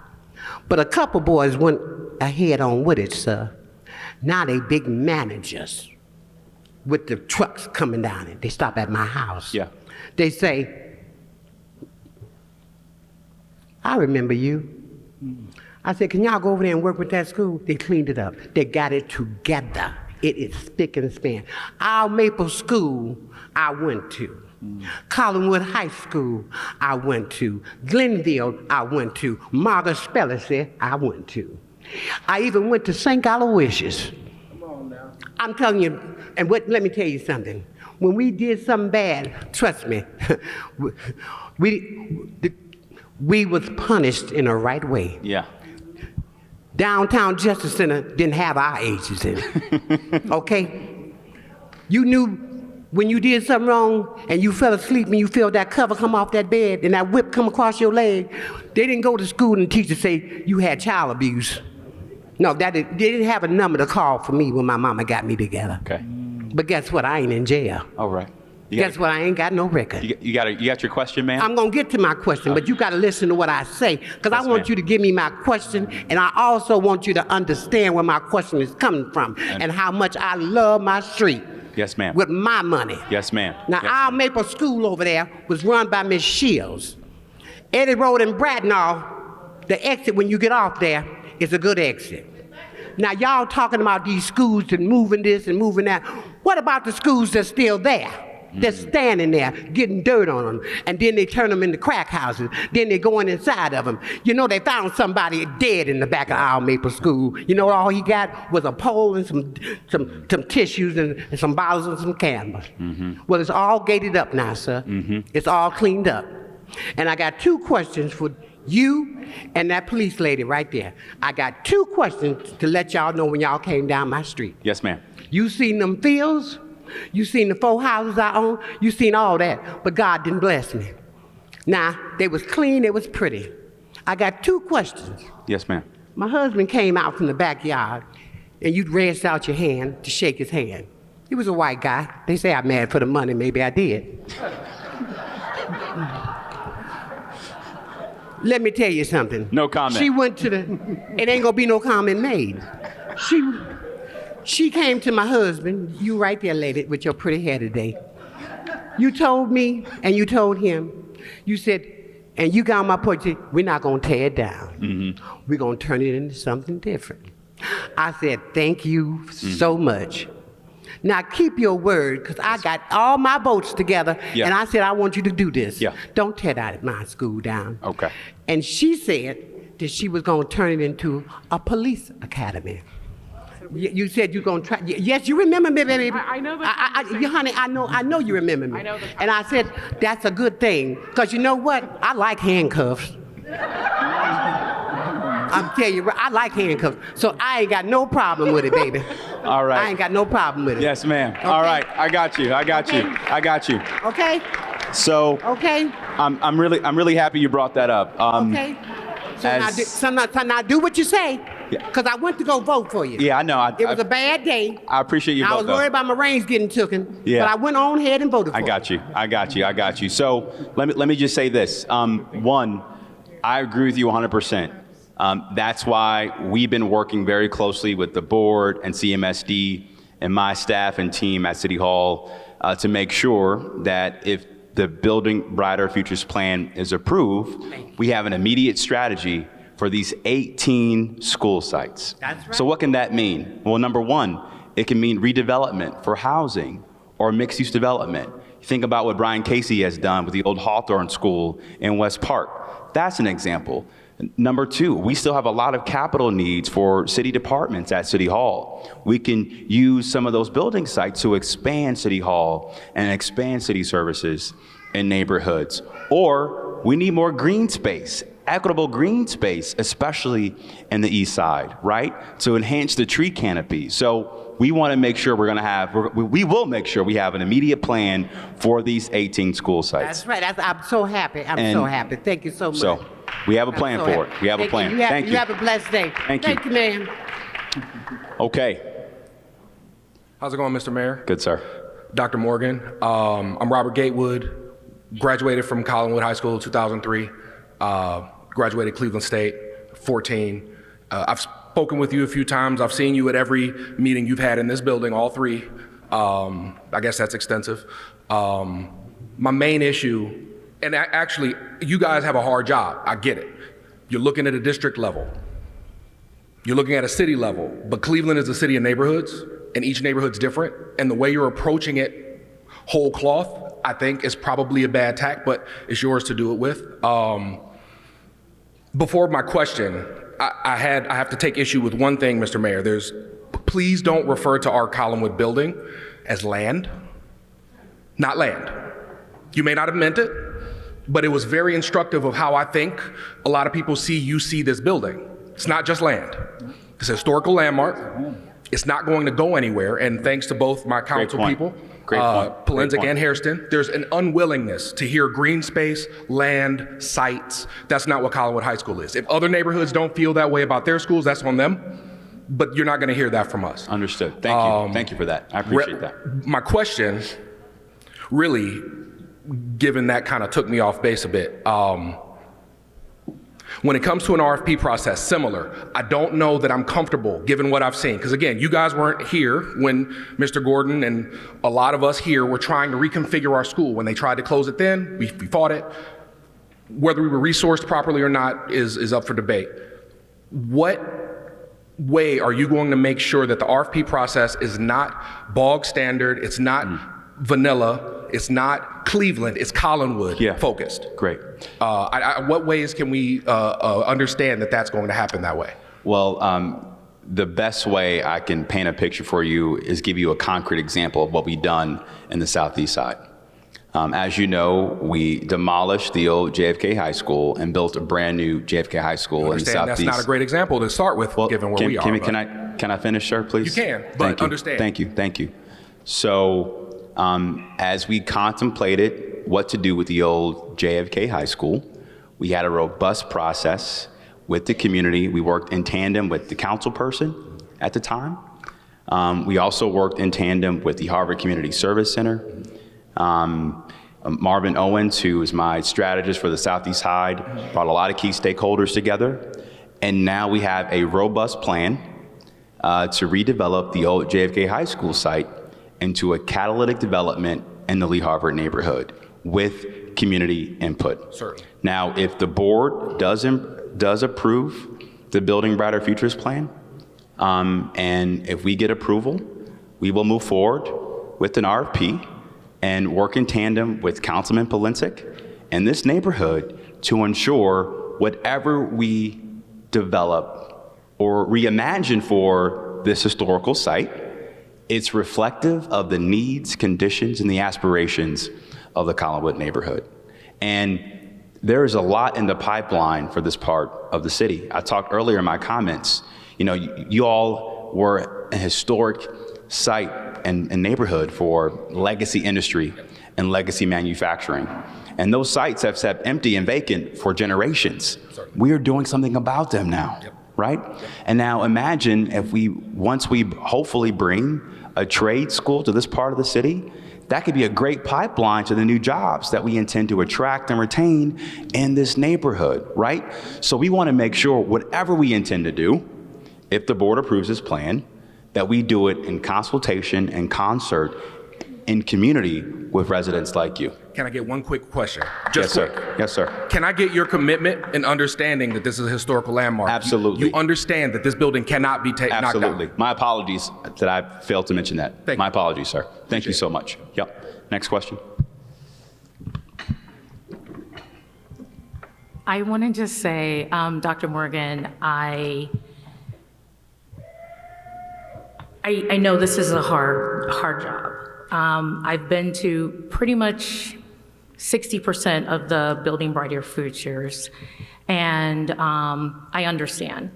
But a couple boys went ahead on with it, sir. Now they big managers with the trucks coming down it. They stop at my house. Yeah. They say, I remember you. I said, can y'all go over there and work with that school? They cleaned it up. They got it together. It is spick and span. Our Maple School, I went to. Collinwood High School, I went to. Glenville, I went to. Margaret Spellicy, I went to. I even went to St. Aloysius. Come on now. I'm telling you, and let me tell you something. When we did something bad, trust me, we was punished in the right way. Yeah. Downtown Justice Center didn't have our ages in it. Okay? You knew when you did something wrong and you fell asleep and you felt that cover come off that bed and that whip come across your leg, they didn't go to school and the teacher say you had child abuse. No, they didn't have a number to call for me when my mama got me together. Okay. But guess what? I ain't in jail. All right. Guess what? I ain't got no record. You got your question, ma'am? I'm going to get to my question, but you got to listen to what I say, because I want you to give me my question, and I also want you to understand where my question is coming from and how much I love my street. Yes, ma'am. With my money. Yes, ma'am. Now, our Maple School over there was run by Miss Shields. Eddie Road in Bradnall, the exit when you get off there is a good exit. Now, y'all talking about these schools and moving this and moving that. What about the schools that's still there? They're standing there, getting dirt on them, and then they turn them into crack houses. Then they're going inside of them. You know, they found somebody dead in the back of our Maple School. You know, all he got was a pole and some tissues and some bottles and some candles. Mm-hmm. Well, it's all gated up now, sir. Mm-hmm. It's all cleaned up. And I got 2 questions for you and that police lady right there. I got 2 questions to let y'all know when y'all came down my street. Yes, ma'am. You seen them fields? You seen the 4 houses I own? You seen all that, but God didn't bless me. Now, they was clean, it was pretty. I got 2 questions. Yes, ma'am. My husband came out from the backyard, and you'd raised out your hand to shake his hand. He was a white guy. They say I'm mad for the money, maybe I did. Let me tell you something. No comment. She went to it ain't gonna be no comment made. She came to my husband, you right there, lady, with your pretty hair today. You told me and you told him, You said, and you got on my porch, you said, we're not going to tear it down. We're going to turn it into something different. I said, thank you so much. Now keep your word, because I got all my votes together, and I said, I want you to do this. Don't tear that my school down. Okay. And she said that she was going to turn it into a police academy. You said you're going to try. Yes, you remember me, baby. I know the honey, I know you remember me. I know the and I said, that's a good thing, because you know what? I like handcuffs. I'm telling you, I like handcuffs. So I ain't got no problem with it, baby. All right. I ain't got no problem with it. Yes, ma'am. Okay? All right. I got you. Okay? So Okay? I'm really happy you brought that up. Okay. So now do what you say, because I went to go vote for you. Yeah, I know. It was a bad day. I appreciate you. I was worried about my reins getting taken, but I went on ahead and voted for you. I got you. So let me just say this. One, I agree with you 100%. That's why we've been working very closely with the board and CMSD and my staff and team at City Hall to make sure that if the Building Brighter Futures plan is approved, we have an immediate strategy for these 18 school sites. That's right. So what can that mean? Well, number one, it can mean redevelopment for housing or mixed-use development. Think about what Brian Casey has done with the old Hawthorne School in West Park. That's an example. Number two, we still have a lot of capital needs for city departments at City Hall. We can use some of those building sites to expand City Hall and expand city services in neighborhoods. Or we need more green space, equitable green space, especially in the east side, right? To enhance the tree canopy. So we want to make sure we will make sure we have an immediate plan for these 18 school sites. That's right. I'm so happy. I'm so happy. Thank you so much. So we have a plan for it. We have a plan. Thank you. You have a blessed day. Thank you. Thank you, ma'am. Okay. How's it going, Mr. Mayor? Good, sir. Dr. Morgan. I'm Robert Gatewood, graduated from Collinwood High School in 2003, graduated Cleveland State, 14. I've spoken with you a few times. I've seen you at every meeting you've had in this building, all three. I guess that's extensive. My main issue, and actually, you guys have a hard job. I get it. You're looking at a district level. You're looking at a city level. But Cleveland is a city of neighborhoods, and each neighborhood's different. And the way you're approaching it whole cloth, I think, is probably a bad tack, but it's yours to do it with. Before my question, I have to take issue with one thing, Mr. Mayor. Please don't refer to our Collinwood building as land. Not land. You may not have meant it, but it was very instructive of how I think a lot of people see this building. It's not just land. It's a historical landmark. It's not going to go anywhere, and thanks to both my council people, Polenzek and Hairston, there's an unwillingness to hear green space, land, sites. That's not what Collinwood High School is. If other neighborhoods don't feel that way about their schools, that's on them, but you're not gonna hear that from us. Understood. Thank you. Thank you for that. I appreciate that. My question, really, given that kind of took me off base a bit, when it comes to an RFP process, similar, I don't know that I'm comfortable given what I've seen. Because again, you guys weren't here when Mr. Gordon and a lot of us here were trying to reconfigure our school. When they tried to close it then, we fought it. Whether we were resourced properly or not is up for debate. What way are you going to make sure that the RFP process is not bog standard, it's not vanilla, it's not Cleveland, it's Collinwood focused? Great. What ways can we understand that that's going to happen that way? Well, the best way I can paint a picture for you is give you a concrete example of what we've done in the southeast side. As you know, we demolished the old JFK High School and built a brand new JFK High School in the southeast. That's not a great example to start with, given where we are. Can I finish, sir, please? You can, but understand. Thank you. So, as we contemplated what to do with the old JFK High School, we had a robust process with the community. We worked in tandem with the council person at the time. We also worked in tandem with the Harvard Community Service Center. Marvin Owens, who is my strategist for the Southeast Side, brought a lot of key stakeholders together. And now we have a robust plan to redevelop the old JFK High School site into a catalytic development in the Lee Harvard neighborhood with community input. Certainly. Now, if the board does approve the Building Brighter Futures plan, and if we get approval, we will move forward with an RFP and work in tandem with Councilman Polinsik and this neighborhood to ensure whatever we develop or reimagine for this historical site, it's reflective of the needs, conditions, and the aspirations of the Collinwood neighborhood. And there is a lot in the pipeline for this part of the city. I talked earlier in my comments, you all were a historic site and neighborhood for legacy industry and legacy manufacturing. And those sites have sat empty and vacant for generations. We are doing something about them now, right? And now imagine if once we hopefully bring a trade school to this part of the city, that could be a great pipeline to the new jobs that we intend to attract and retain in this neighborhood, right? So we want to make sure whatever we intend to do, if the board approves this plan, that we do it in consultation and concert in community with residents like you. Can I get one quick question? Yes, sir. Yes, sir. Can I get your commitment and understanding that this is a historical landmark? Absolutely. You understand that this building cannot be knocked down? Absolutely. My apologies that I failed to mention that. Thank you. My apologies, sir. Thank you so much. Yep. Next question. I want to just say, Dr. Morgan, I know this is a hard job. I've been to pretty much 60% of the Building Brighter Futures, and I understand.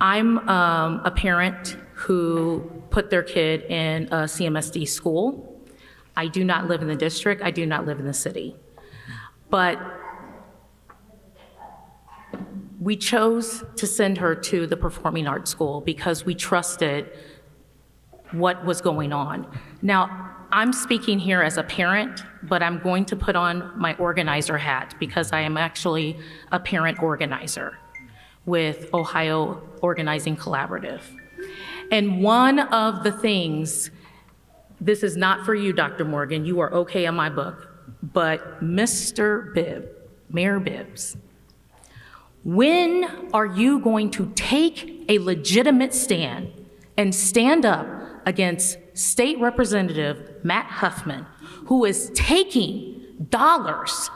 I'm a parent who put their kid in a CMSD school. I do not live in the district. I do not live in the city. But we chose to send her to the Performing Arts School because we trusted what was going on. Now, I'm speaking here as a parent, but I'm going to put on my organizer hat because I am actually a parent organizer with Ohio Organizing Collaborative. And one of the things, this is not for you, Dr. Morgan, you are okay in my book, but Mr. Bibb, Mayor Bibbs, when are you going to take a legitimate stand and stand up against State Representative Matt Huffman, who is taking dollars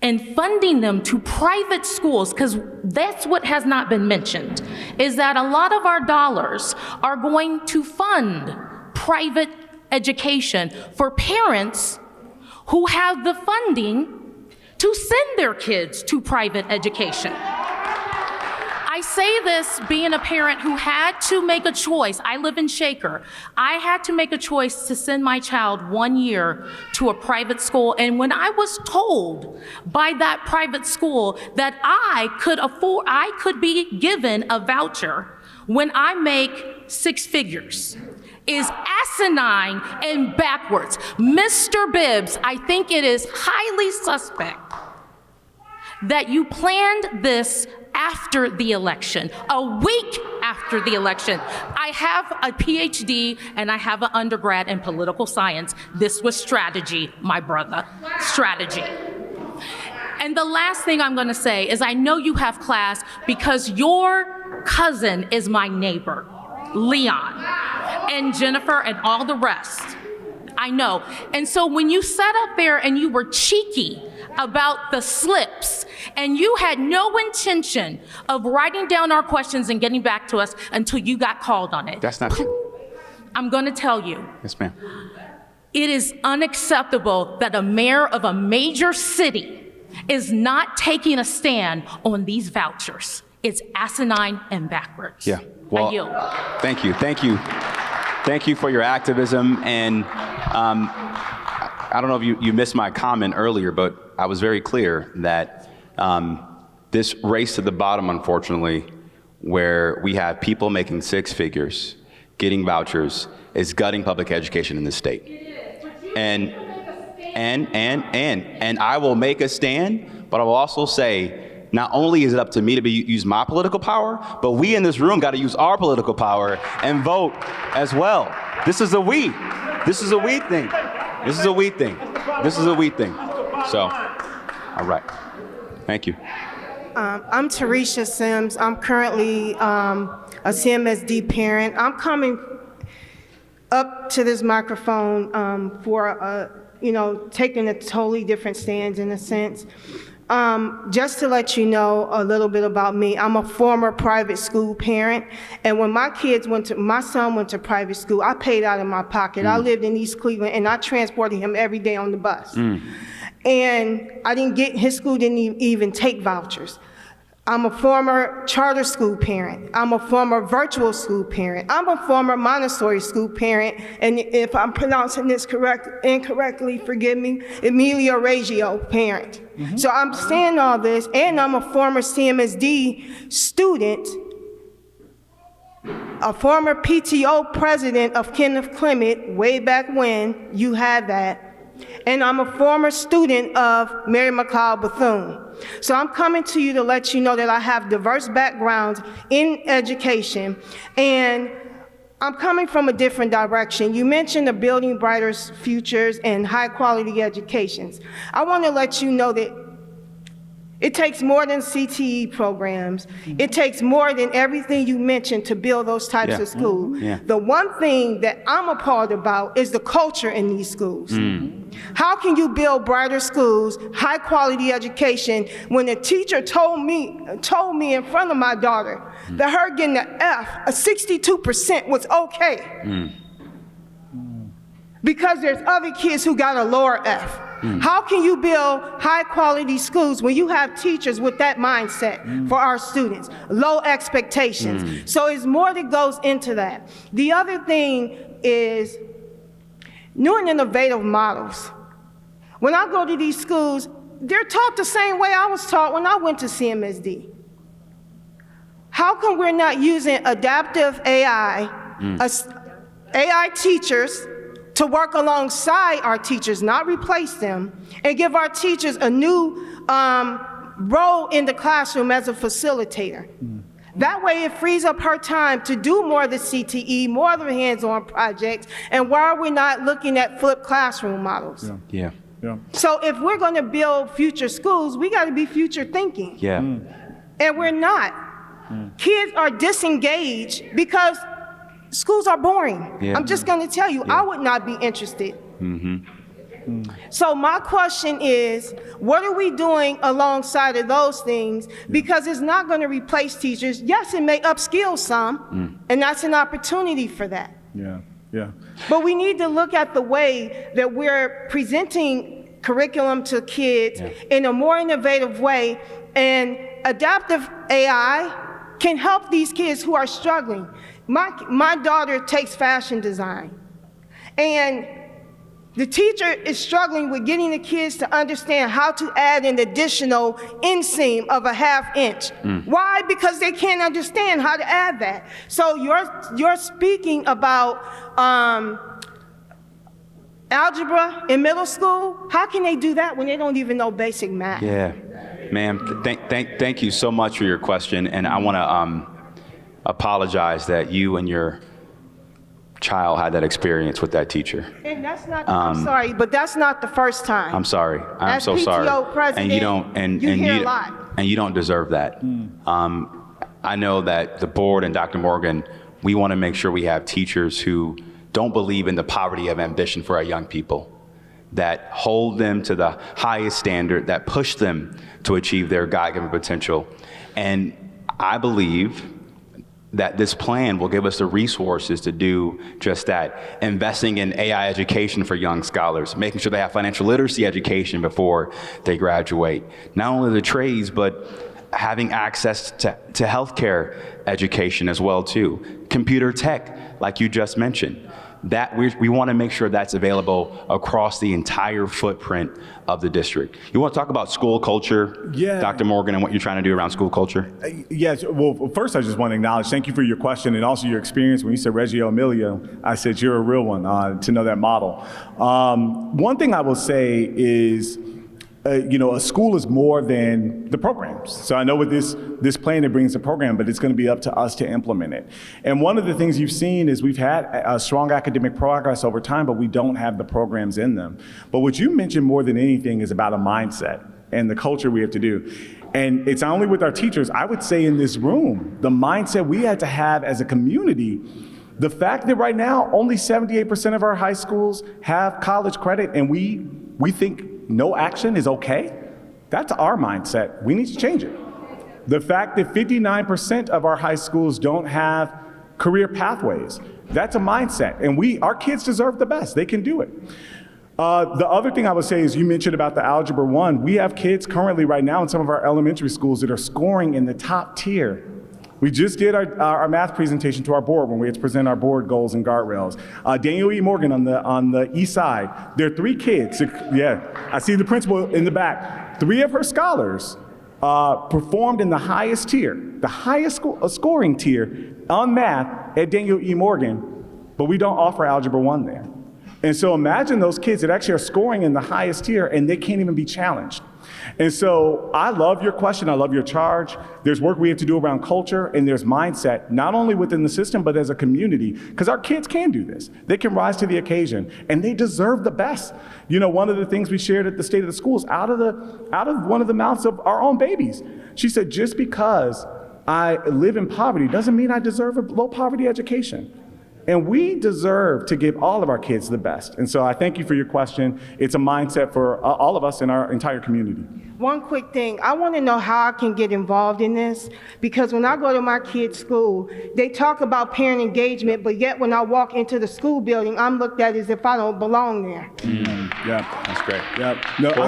and funding them to private schools, because that's what has not been mentioned, is that a lot of our dollars are going to fund private education for parents who have the funding to send their kids to private education. I say this being a parent who had to make a choice. I live in Shaker. I had to make a choice to send my child 1 year to a private school. And when I was told by that private school that I could be given a voucher when I make 6 figures, is asinine and backwards. Mr. Bibbs, I think it is highly suspect that you planned this after the election, a week after the election. I have a PhD and I have an undergrad in political science. This was strategy, my brother, strategy. And the last thing I'm gonna say is I know you have class because your cousin is my neighbor, Leon, and Jennifer and all the rest. I know. And so when you sat up there and you were cheeky about the slips and you had no intention of writing down our questions and getting back to us until you got called on it. That's not true. I'm gonna tell you. Yes, ma'am. It is unacceptable that a mayor of a major city is not taking a stand on these vouchers. It's asinine and backwards. Yeah. Well, I yield. Thank you. Thank you. Thank you for your activism. And I don't know if you missed my comment earlier, but I was very clear that this race to the bottom, unfortunately, where we have people making 6 figures, getting vouchers, is gutting public education in this state. And I will make a stand, but I will also say, not only is it up to me to use my political power, but we in this room got to use our political power and vote as well. This is a we. This is a we thing. This is a we thing. This is a we thing. So, all right. Thank you. I'm Tarisha Sims. I'm currently a CMSD parent. I'm coming up to this microphone for, taking a totally different stance in a sense. Just to let you know a little bit about me, I'm a former private school parent, and when my son went to private school, I paid out of my pocket. I lived in East Cleveland, and I transported him every day on the bus. And his school didn't even take vouchers. I'm a former charter school parent. I'm a former virtual school parent. I'm a former Montessori school parent, and if I'm pronouncing this incorrectly, forgive me, Emilia Reggio parent. So I'm saying all this, and I'm a former CMSD student, a former PTO president of Kenneth Clement, way back when you had that, and I'm a former student of Mary McLeod Bethune. So I'm coming to you to let you know that I have diverse backgrounds in education, and I'm coming from a different direction. You mentioned the Building Brighter Futures and high quality educations. I want to let you know that it takes more than CTE programs. It takes more than everything you mentioned to build those types of schools. The one thing that I'm appalled about is the culture in these schools. How can you build brighter schools, high quality education, when a teacher told me in front of my daughter that her getting an F, a 62% was okay? Because there's other kids who got a lower F. How can you build high quality schools when you have teachers with that mindset for our students? Low expectations. So it's more that goes into that. The other thing is new and innovative models. When I go to these schools, they're taught the same way I was taught when I went to CMSD. How come we're not using adaptive AI, AI teachers, to work alongside our teachers, not replace them, and give our teachers a new role in the classroom as a facilitator? That way it frees up her time to do more of the CTE, more of the hands-on projects, and why are we not looking at flipped classroom models? Yeah. So if we're gonna build future schools, we gotta be future thinking. And we're not. Kids are disengaged because schools are boring. I'm just gonna tell you, I would not be interested. So my question is, what are we doing alongside of those things? Because it's not gonna replace teachers. Yes, it may upskill some, and that's an opportunity for that. But we need to look at the way that we're presenting curriculum to kids in a more innovative way, and adaptive AI can help these kids who are struggling. My daughter takes fashion design, and the teacher is struggling with getting the kids to understand how to add an additional inseam of a ½ inch. Why? Because they can't understand how to add that. So you're speaking about algebra in middle school. How can they do that when they don't even know basic math? Ma'am, thank you so much for your question, and I want to apologize that you and your child had that experience with that teacher. And that's not, I'm sorry, but that's not the first time. I'm sorry. I'm so sorry. PTO president, and you don't, and you and hear you a lot. and you don't deserve that. I know that the board and Dr. Morgan, we want to make sure we have teachers who don't believe in the poverty of ambition for our young people, that hold them to the highest standard, that push them to achieve their God-given potential. And I believe that this plan will give us the resources to do just that, investing in AI education for young scholars, making sure they have financial literacy education before they graduate. Not only the trades, but having access to healthcare education as well too. Computer tech, like you just mentioned. That we want to make sure that's available across the entire footprint of the district. You want to talk about school culture, Dr. Morgan, and what you're trying to do around school culture? Yes, well, first I just want to acknowledge, thank you for your question and also your experience. When you said Reggio Emilia, I said you're a real one to know that model. One thing I will say is, a school is more than the programs. So I know with this plan, it brings a program, but it's going to be up to us to implement it. And one of the things you've seen is we've had a strong academic progress over time, but we don't have the programs in them. But what you mentioned more than anything is about a mindset and the culture we have to do. And it's not only with our teachers, I would say in this room, the mindset we had to have as a community. The fact that right now only 78% of our high schools have college credit, and we think no action is okay, that's our mindset. We need to change it. The fact that 59% of our high schools don't have career pathways, that's a mindset. And our kids deserve the best. They can do it. The other thing I would say is you mentioned about the Algebra 1. We have kids currently right now in some of our elementary schools that are scoring in the top tier. We just did our math presentation to our board when we had to present our board goals and guardrails. Daniel E. Morgan on the east side, there are 3 kids. Yeah, I see the principal in the back. 3 of her scholars performed in the highest tier, the highest scoring tier on math at Daniel E. Morgan, but we don't offer Algebra 1 there. And so imagine those kids that actually are scoring in the highest tier and they can't even be challenged. And so I love your question, I love your charge. There's work we have to do around culture, and there's mindset, not only within the system, but as a community, because our kids can do this. They can rise to the occasion, and they deserve the best. One of the things we shared at the State of the Schools, out of one of the mouths of our own babies, she said, just because I live in poverty doesn't mean I deserve a low poverty education. And we deserve to give all of our kids the best. And so I thank you for your question. It's a mindset for all of us in our entire community. One quick thing, I want to know how I can get involved in this, because when I go to my kids' school, they talk about parent engagement, but yet when I walk into the school building, I'm looked at as if I don't belong there. Yeah, that's great. Yeah, no, I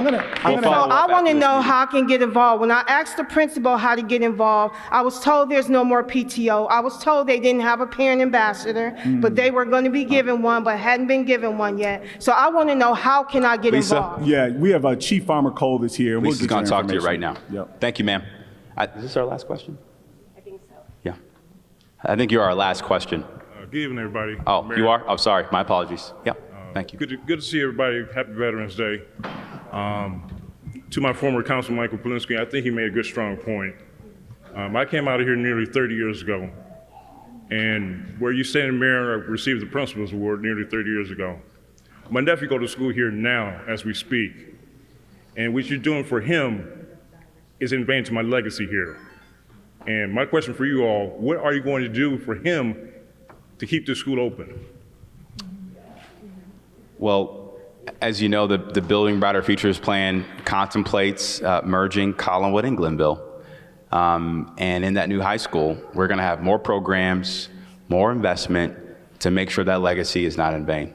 want to know how I can get involved. When I asked the principal how to get involved, I was told there's no more PTO. I was told they didn't have a parent ambassador, but they were going to be given one, but hadn't been given one yet. So I want to know, how can I get involved? Yeah, we have a Chief Farmer Cole that's here. Lisa's going to talk to you right now. Yep. Thank you, ma'am. Is this our last question? I think so. Yeah. I think you're our last question. Good evening, everybody. Oh, Mayor. you are? Oh, sorry. My apologies. Yep. Thank you. Good to see everybody. Happy Veterans Day. To my former council, Michael Polinsky, I think he made a good, strong point. I came out of here nearly 30 years ago, and where you stand, Mayor, I received the Principal's Award nearly 30 years ago. My nephew goes to school here now as we speak, and what you're doing for him is in vain to my legacy here. And my question for you all, what are you going to do for him to keep this school open? Well, as you know, the Building Brighter Futures plan contemplates merging Collinwood and Glenville. And in that new high school, we're going to have more programs, more investment to make sure that legacy is not in vain.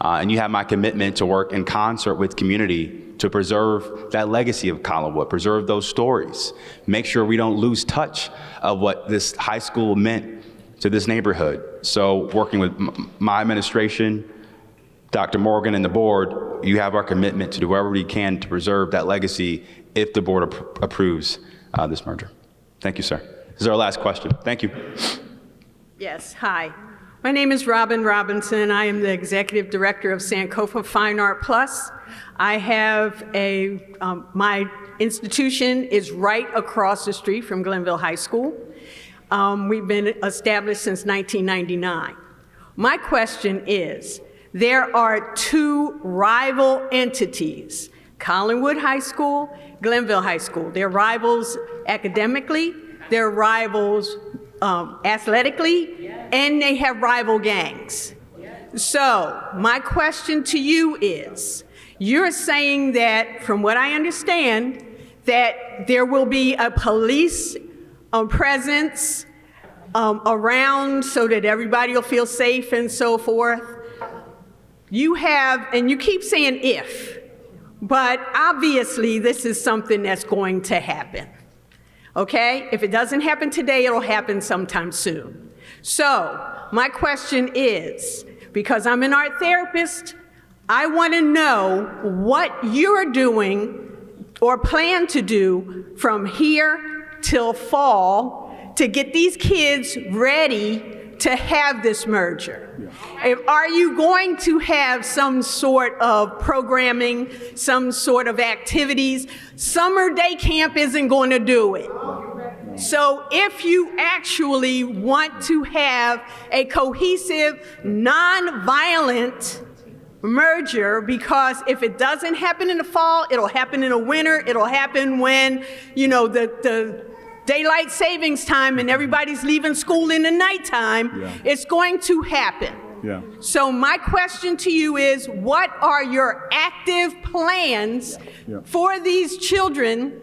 And you have my commitment to work in concert with community to preserve that legacy of Collinwood, preserve those stories, make sure we don't lose touch of what this high school meant to this neighborhood. So working with my administration, Dr. Morgan and the board, you have our commitment to do whatever we can to preserve that legacy if the board approves this merger. Thank you, sir. This is our last question. Thank you. Yes, hi. My name is Robin Robinson. I am the Executive Director of Sankofa Fine Art Plus. I have my institution is right across the street from Glenville High School. We've been established since 1999. My question is, there are 2 rival entities, Collinwood High School, Glenville High School. They're rivals academically, they're rivals athletically, and they have rival gangs. So my question to you is, you're saying that, from what I understand, that there will be a police presence around so that everybody will feel safe and so forth. You have, and you keep saying if, but obviously this is something that's going to happen. Okay? If it doesn't happen today, it'll happen sometime soon. So my question is, because I'm an art therapist, I want to know what you're doing or plan to do from here till fall to get these kids ready to have this merger? Are you going to have some sort of programming, some sort of activities? Summer day camp isn't going to do it. So if you actually want to have a cohesive, non-violent merger, because if it doesn't happen in the fall, it'll happen in the winter, it'll happen when, the daylight savings time and everybody's leaving school in the nighttime, it's going to happen. Yeah. So my question to you is, what are your active plans for these children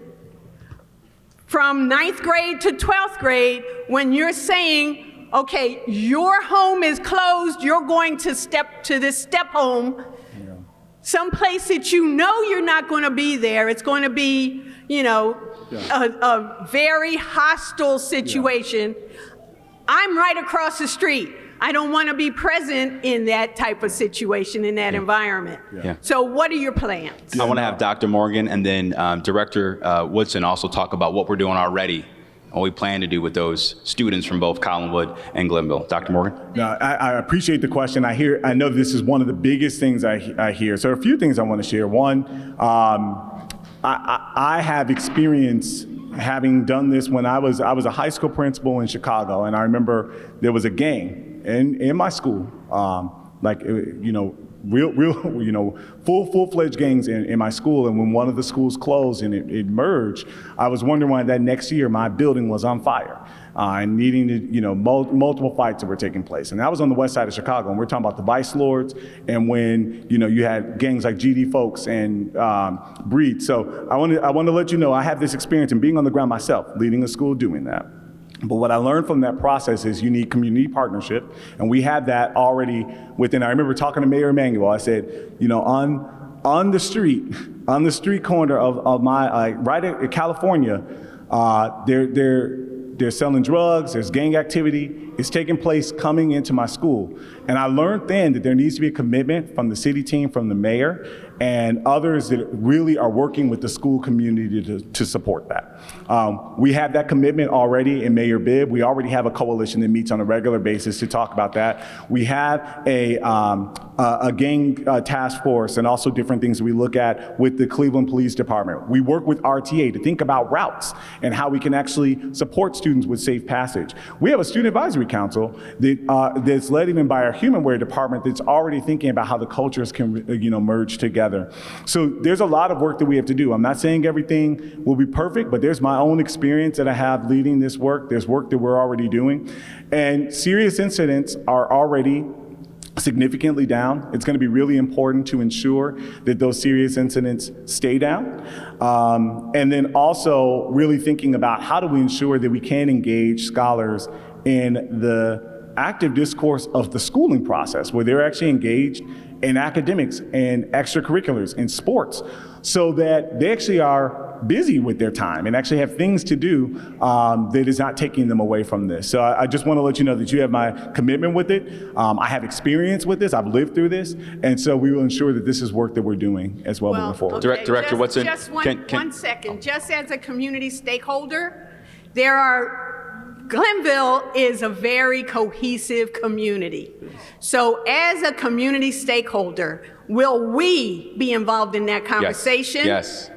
from 9th grade to 12th grade when you're saying, okay, your home is closed, you're going to step to this step home, someplace that you know you're not going to be there, it's going to be, a very hostile situation. I'm right across the street. I don't want to be present in that type of situation, in that environment. So what are your plans? I want to have Dr. Morgan and then Director Woodson also talk about what we're doing already, what we plan to do with those students from both Collinwood and Glenville. Dr. Morgan? No, I appreciate the question. I know this is one of the biggest things I hear. So a few things I want to share. One, I have experience having done this when I was a high school principal in Chicago, and I remember there was a gang in my school, full-fledged gangs in my school. And when one of the schools closed and it merged, I was wondering why that next year my building was on fire. And needing to, multiple fights that were taking place. And that was on the west side of Chicago. And we're talking about the Vice Lords and when, you had gangs like GD Folks and Breed. So I want to let you know I have this experience in being on the ground myself, leading a school doing that. But what I learned from that process is you need community partnership. And we had that already within, I remember talking to Mayor Emanuel, I said, on the street corner of my, right in California, they're selling drugs, there's gang activity, it's taking place coming into my school. And I learned then that there needs to be a commitment from the city team, from the mayor, and others that really are working with the school community to support that. We have that commitment already in Mayor Bibb. We already have a coalition that meets on a regular basis to talk about that. We have a gang task force and also different things that we look at with the Cleveland Police Department. We work with RTA to think about routes and how we can actually support students with safe passage. We have a student advisory council that's led even by our humanware department that's already thinking about how the cultures can merge together. So there's a lot of work that we have to do. I'm not saying everything will be perfect, but there's my own experience that I have leading this work. There's work that we're already doing. And serious incidents are already significantly down. It's going to be really important to ensure that those serious incidents stay down. And then also really thinking about how do we ensure that we can engage scholars in the active discourse of the schooling process, where they're actually engaged in academics and extracurriculars and sports, so that they actually are busy with their time and actually have things to do that is not taking them away from this. So I just want to let you know that you have my commitment with it. I have experience with this. I've lived through this. And so we will ensure that this is work that we're doing as well moving forward. Okay, Director Woodson. Just one second. Just as a community stakeholder, Glenville is a very cohesive community. So as a community stakeholder, will we be involved in that conversation? Yes.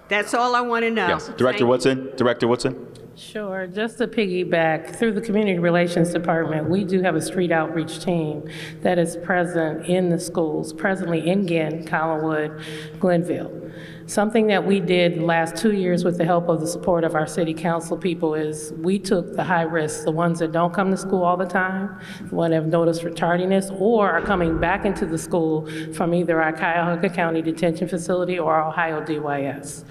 That's all I want to know. Yes. Director Woodson. Sure. Just to piggyback, through the Community Relations Department, we do have a street outreach team that is present in the schools, presently in Ginn, Collinwood, Glenville. Something that we did the last 2 years with the help of the support of our city council people is we took the high risks, the ones that don't come to school all the time, the ones that have noticed for tardiness, or are coming back into the school from either our Cuyahoga County Detention Facility or our Ohio DYS.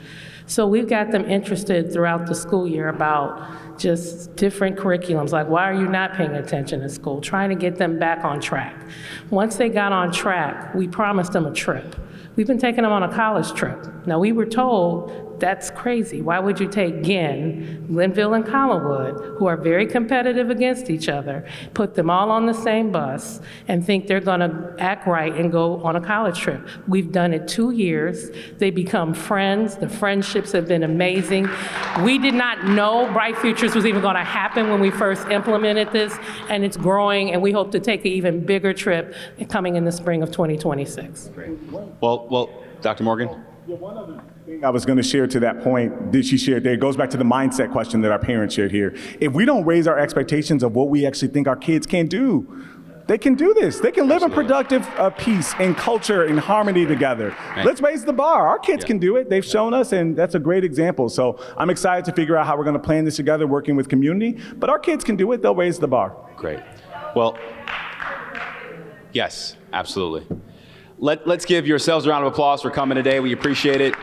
So we've got them interested throughout the school year about just different curriculums, like why are you not paying attention in school, trying to get them back on track. Once they got on track, we promised them a trip. We've been taking them on a college trip. Now, we were told That's crazy. Why would you take Glenville, and Collinwood, who are very competitive against each other, put them all on the same bus and think they're gonna act right and go on a college trip? We've done it 2 years. They become friends. The friendships have been amazing. We did not know Bright Futures was even gonna happen when we first implemented this, and it's growing, and we hope to take an even bigger trip coming in the spring of 2026. Great. Well, Dr. Morgan? Yeah, one other thing I was going to share to that point that she shared there, it goes back to the mindset question that our parents shared here. If we don't raise our expectations of what we actually think our kids can do, they can do this. They can live in productive peace and culture and harmony together. Let's raise the bar. Our kids can do it. They've shown us, and that's a great example. So I'm excited to figure out how we're going to plan this together, working with community. But our kids can do it. They'll raise the bar. Great. Well, yes, absolutely. Let's give yourselves a round of applause for coming today. We appreciate it.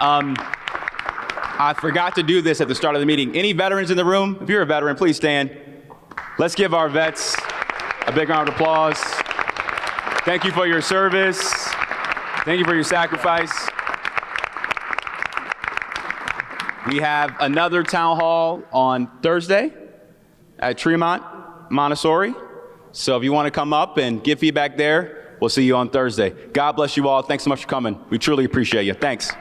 I forgot to do this at the start of the meeting. Any veterans in the room? If you're a veteran, please stand. Let's give our vets a big round of applause. Thank you for your service. Thank you for your sacrifice. We have another town hall on Thursday at Tremont Montessori. So if you want to come up and give feedback there, we'll see you on Thursday. God bless you all. Thanks so much for coming. We truly appreciate you. Thanks.